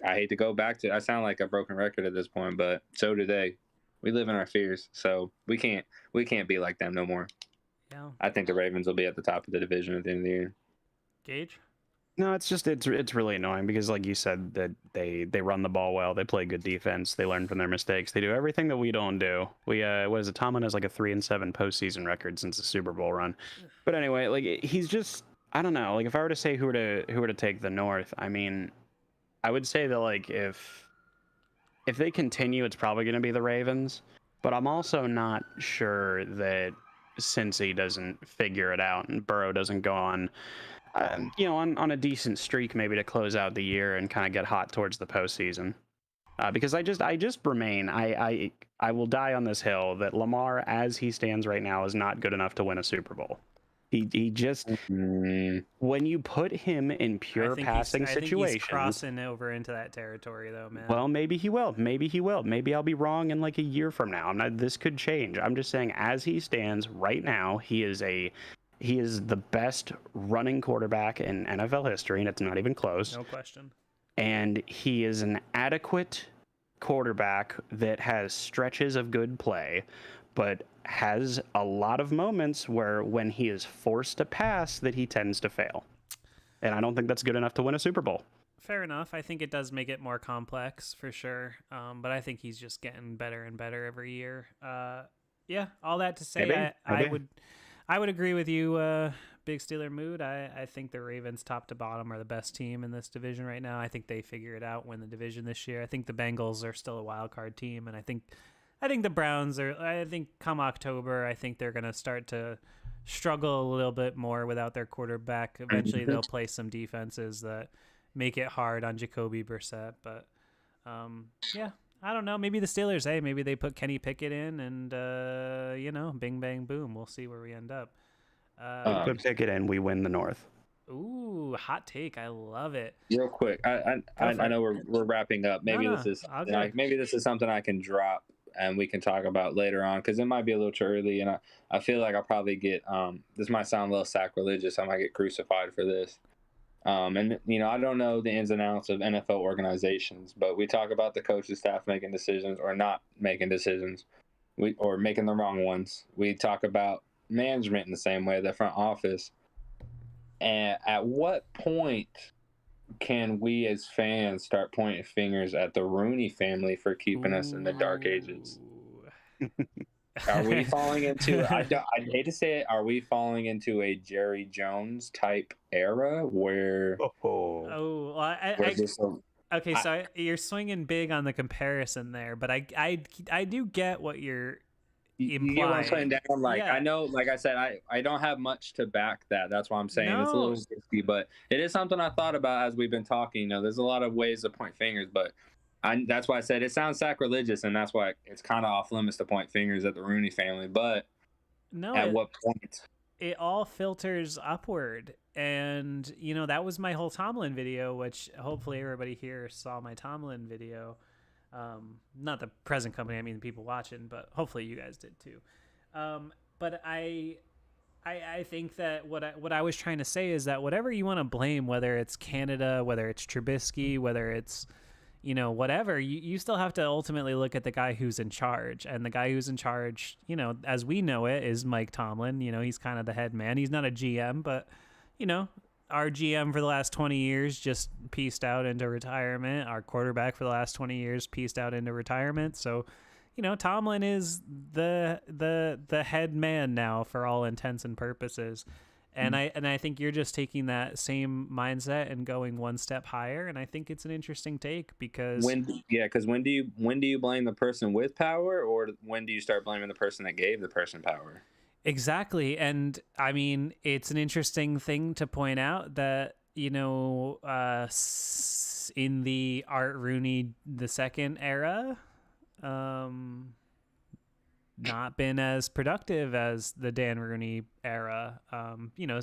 I hate to go back to. I sound like a broken record at this point, but so do they. We live in our fears, so we can't be like them no more. Yeah. I think the Ravens will be at the top of the division at the end of the year. Gage? No, it's really annoying because, like you said, that they run the ball well, they play good defense, they learn from their mistakes, they do everything that we don't do. We what is it? Tomlin has like a 3-7 postseason record since the Super Bowl run. But anyway, like he's just I don't know. Like if I were to say who were to take the North, I mean. I would say that like if they continue, it's probably going to be the Ravens. But I'm also not sure that Cincy doesn't figure it out and Burrow doesn't go on, on a decent streak maybe to close out the year and kind of get hot towards the postseason. Because I just remain I will die on this hill that Lamar as he stands right now is not good enough to win a Super Bowl. He just when you put him in pure passing situations, I think he's crossing over into that territory though, man. Well, maybe he will. Maybe I'll be wrong in like a year from now. This could change. I'm just saying, as he stands right now, he is the best running quarterback in NFL history, and it's not even close. No question. And he is an adequate quarterback that has stretches of good play, but has a lot of moments where when he is forced to pass that he tends to fail. And I don't think that's good enough to win a Super Bowl. Fair enough. I think it does make it more complex for sure. But I think he's just getting better and better every year. Yeah, all that to say, I would agree with you, Big Steeler Mood. I think the Ravens top to bottom are the best team in this division right now. I think they figure it out, win the division this year. I think the Bengals are still a wild card team, and I think the Browns are. I think come October, I think they're going to start to struggle a little bit more without their quarterback. Eventually, they'll play some defenses that make it hard on Jacoby Brissett. But yeah, I don't know. Maybe the Steelers. Hey, maybe they put Kenny Pickett in, and bing bang boom. We'll see where we end up. Put Pickett in, we win the North. Ooh, hot take. I love it. Real quick, I know we're wrapping up. Maybe this is something I can drop and we can talk about later on, because it might be a little too early, and I feel like I'll probably get this might sound a little sacrilegious. I might get crucified for this. And I don't know the ins and outs of NFL organizations, but we talk about the coaching staff making decisions or not making decisions, or making the wrong ones. We talk about management in the same way, the front office. And at what point can we as fans start pointing fingers at the Rooney family for keeping us in the dark ages? Are we falling into, I hate to say it, are we falling into a Jerry Jones type era where... Okay, so you're swinging big on the comparison there, but I do get what you're implying. You get what I'm saying down? I know, like I said, I don't have much to back that. That's why I'm saying it's a little risky, but it is something I thought about as we've been talking. There's a lot of ways to point fingers, but that's why I said it sounds sacrilegious, and that's why it's kind of off limits to point fingers at the Rooney family. But what point? It all filters upward. And, that was my whole Tomlin video, which hopefully everybody here saw my Tomlin video. Not the present company, I mean the people watching, but hopefully you guys did too. But I think that what I was trying to say is that whatever you want to blame, whether it's Canada, whether it's Trubisky, whether it's whatever, you still have to ultimately look at the guy who's in charge. And the guy who's in charge, as we know it, is Mike Tomlin. He's kind of the head man. He's not a GM, but, our GM for the last 20 years just pieced out into retirement. Our quarterback for the last 20 years pieced out into retirement. So, Tomlin is the head man now for all intents and purposes. And I think you're just taking that same mindset and going one step higher. And I think it's an interesting take because when do you blame the person with power, or when do you start blaming the person that gave the person power? Exactly. And I mean, it's an interesting thing to point out that, you know, in the Art Rooney II era, not been as productive as the Dan Rooney era. You know,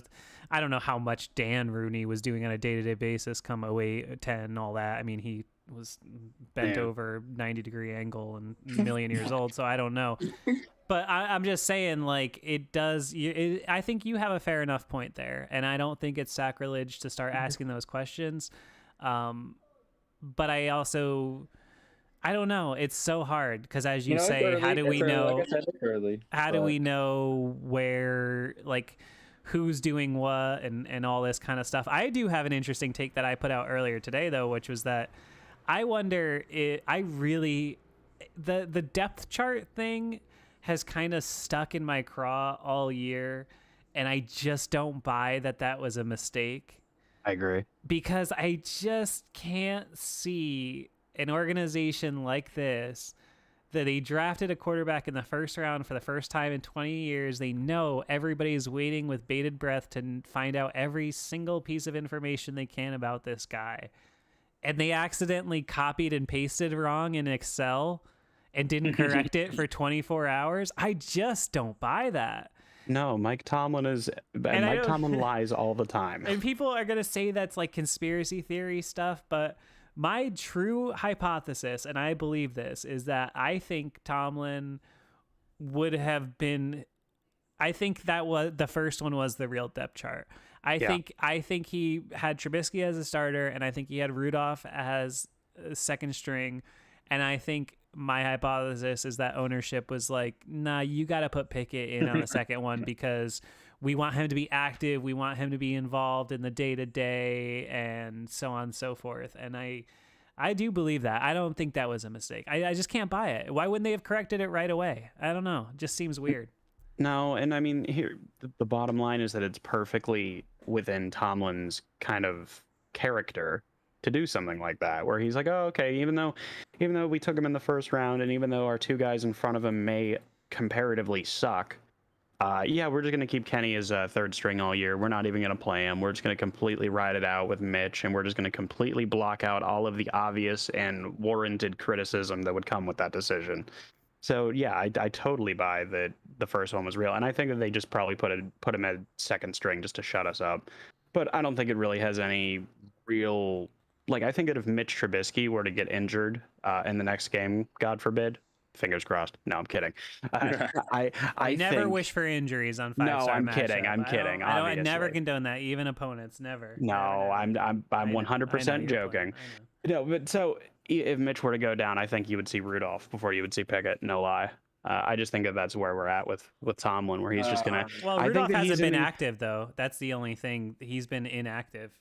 I don't know how much Dan Rooney was doing on a day-to-day basis come 08, 10, all that. I mean, he was bent over 90-degree angle and a million years old, so I don't know. But I'm just saying, like, it does. I think you have a fair enough point there, and I don't think it's sacrilege to start asking those questions. But I also, I don't know. It's so hard because, as you say, how do we know? Like I said, it's early, how do we know where, like, who's doing what and all this kind of stuff? I do have an interesting take that I put out earlier today, though, which was that I wonder. The depth chart thing has kind of stuck in my craw all year, and I just don't buy that was a mistake. I agree. Because I just can't see an organization like this, that they drafted a quarterback in the first round for the first time in 20 years. They know everybody's waiting with bated breath to find out every single piece of information they can about this guy. And they accidentally copied and pasted wrong in Excel and didn't correct it for 24 hours. I just don't buy that. No, Mike Tomlin lies all the time. And people are going to say that's like conspiracy theory stuff, but my true hypothesis, and I believe this, is that I think Tomlin would have been, I think that was the first one was the real depth chart. I think he had Trubisky as a starter, and I think he had Rudolph as a second string, and I think my hypothesis is that ownership was like, nah, you got to put Pickett in on the second one because we want him to be active. We want him to be involved in the day-to-day and so on and so forth. And I do believe that. I don't think that was a mistake. I just can't buy it. Why wouldn't they have corrected it right away? I don't know. It just seems weird. No, and I mean, here, the bottom line is that it's perfectly within Tomlin's kind of character to do something like that, where he's like, oh, okay, even though we took him in the first round, and even though our two guys in front of him may comparatively suck, we're just going to keep Kenny as a third string all year. We're not even going to play him. We're just going to completely ride it out with Mitch, and we're just going to completely block out all of the obvious and warranted criticism that would come with that decision. So, yeah, I totally buy that the first one was real, and I think that they just probably put him at second string just to shut us up. But I don't think it really has any real... Like, I think that if Mitch Trubisky were to get injured in the next game, God forbid, fingers crossed. No, I'm kidding. I never wish for injuries on 5-star. No, I'm kidding. I'm kidding. I never condone that. Even opponents, never. No, never. I'm 100% joking. No, but so if Mitch were to go down, I think you would see Rudolph before you would see Pickett. No lie. I just think that's where we're at with Tomlin, where he's just gonna. Well, Rudolph hasn't been active though. That's the only thing. He's been inactive.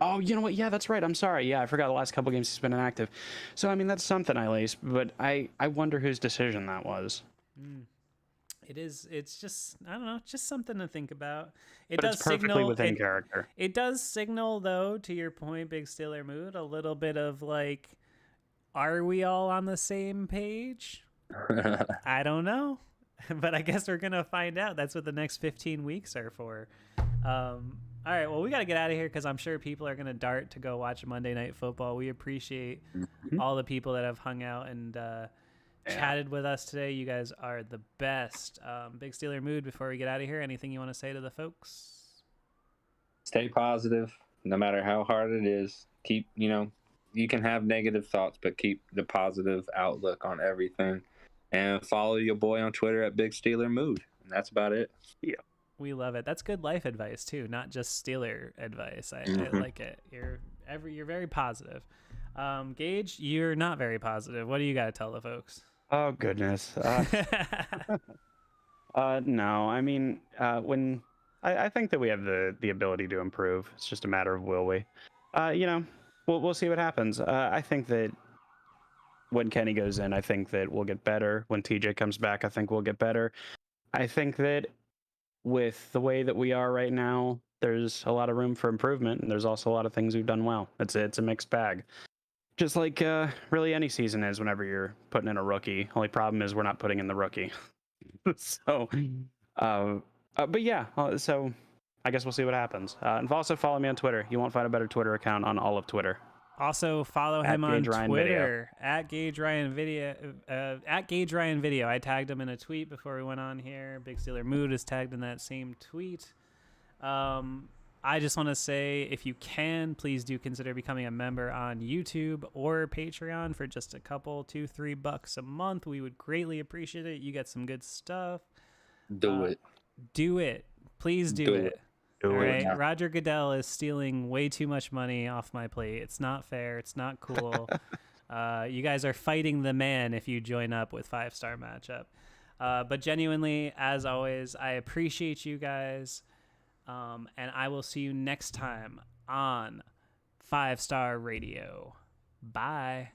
Oh, you know what? Yeah, that's right. I'm sorry. Yeah, I forgot the last couple games he's been inactive. So, I mean, that's something at least. But I wonder whose decision that was. It is. It's just, I don't know, just something to think about. It's perfectly within character. It does signal, though, to your point, Big Steeler Mood, a little bit of like, are we all on the same page? I don't know. But I guess we're going to find out. That's what the next 15 weeks are for. All right, well, we got to get out of here because I'm sure people are going to dart to go watch Monday Night Football. We appreciate all the people that have hung out and chatted with us today. You guys are the best. Big Steeler Mood, before we get out of here, anything you want to say to the folks? Stay positive, no matter how hard it is. Keep, you can have negative thoughts, but keep the positive outlook on everything. And follow your boy on Twitter at Big Steeler Mood. And that's about it. Yeah. We love it. That's good life advice too, not just Steeler advice. I like it. You're very positive. Gage, you're not very positive. What do you got to tell the folks? Oh goodness. No, I mean, when I think that we have the ability to improve. It's just a matter of will we. We'll see what happens. I think that when Kenny goes in, I think that we'll get better. When TJ comes back, I think we'll get better. I think that with the way that we are right now, there's a lot of room for improvement, and there's also a lot of things we've done well. It's a mixed bag. Just like really any season is whenever you're putting in a rookie. Only problem is we're not putting in the rookie. So But yeah, so I guess we'll see what happens. And also follow me on Twitter. You won't find a better Twitter account on all of Twitter. Also follow him on Twitter at Gage Ryan Video. I tagged him in a tweet before we went on here. Big Steeler Mood is tagged in that same tweet. I just want to say, if you can, please do consider becoming a member on YouTube or Patreon for just a couple, $2-3 a month. We would greatly appreciate it. You get some good stuff. Do it. Do it. Please do it. Do All it. right. Yeah. Roger Goodell is stealing way too much money off my plate. It's not fair. It's not cool. You guys are fighting the man if you join up with 5-star matchup. But genuinely, as always, I appreciate you guys. And I will see you next time on 5-Star Radio. Bye.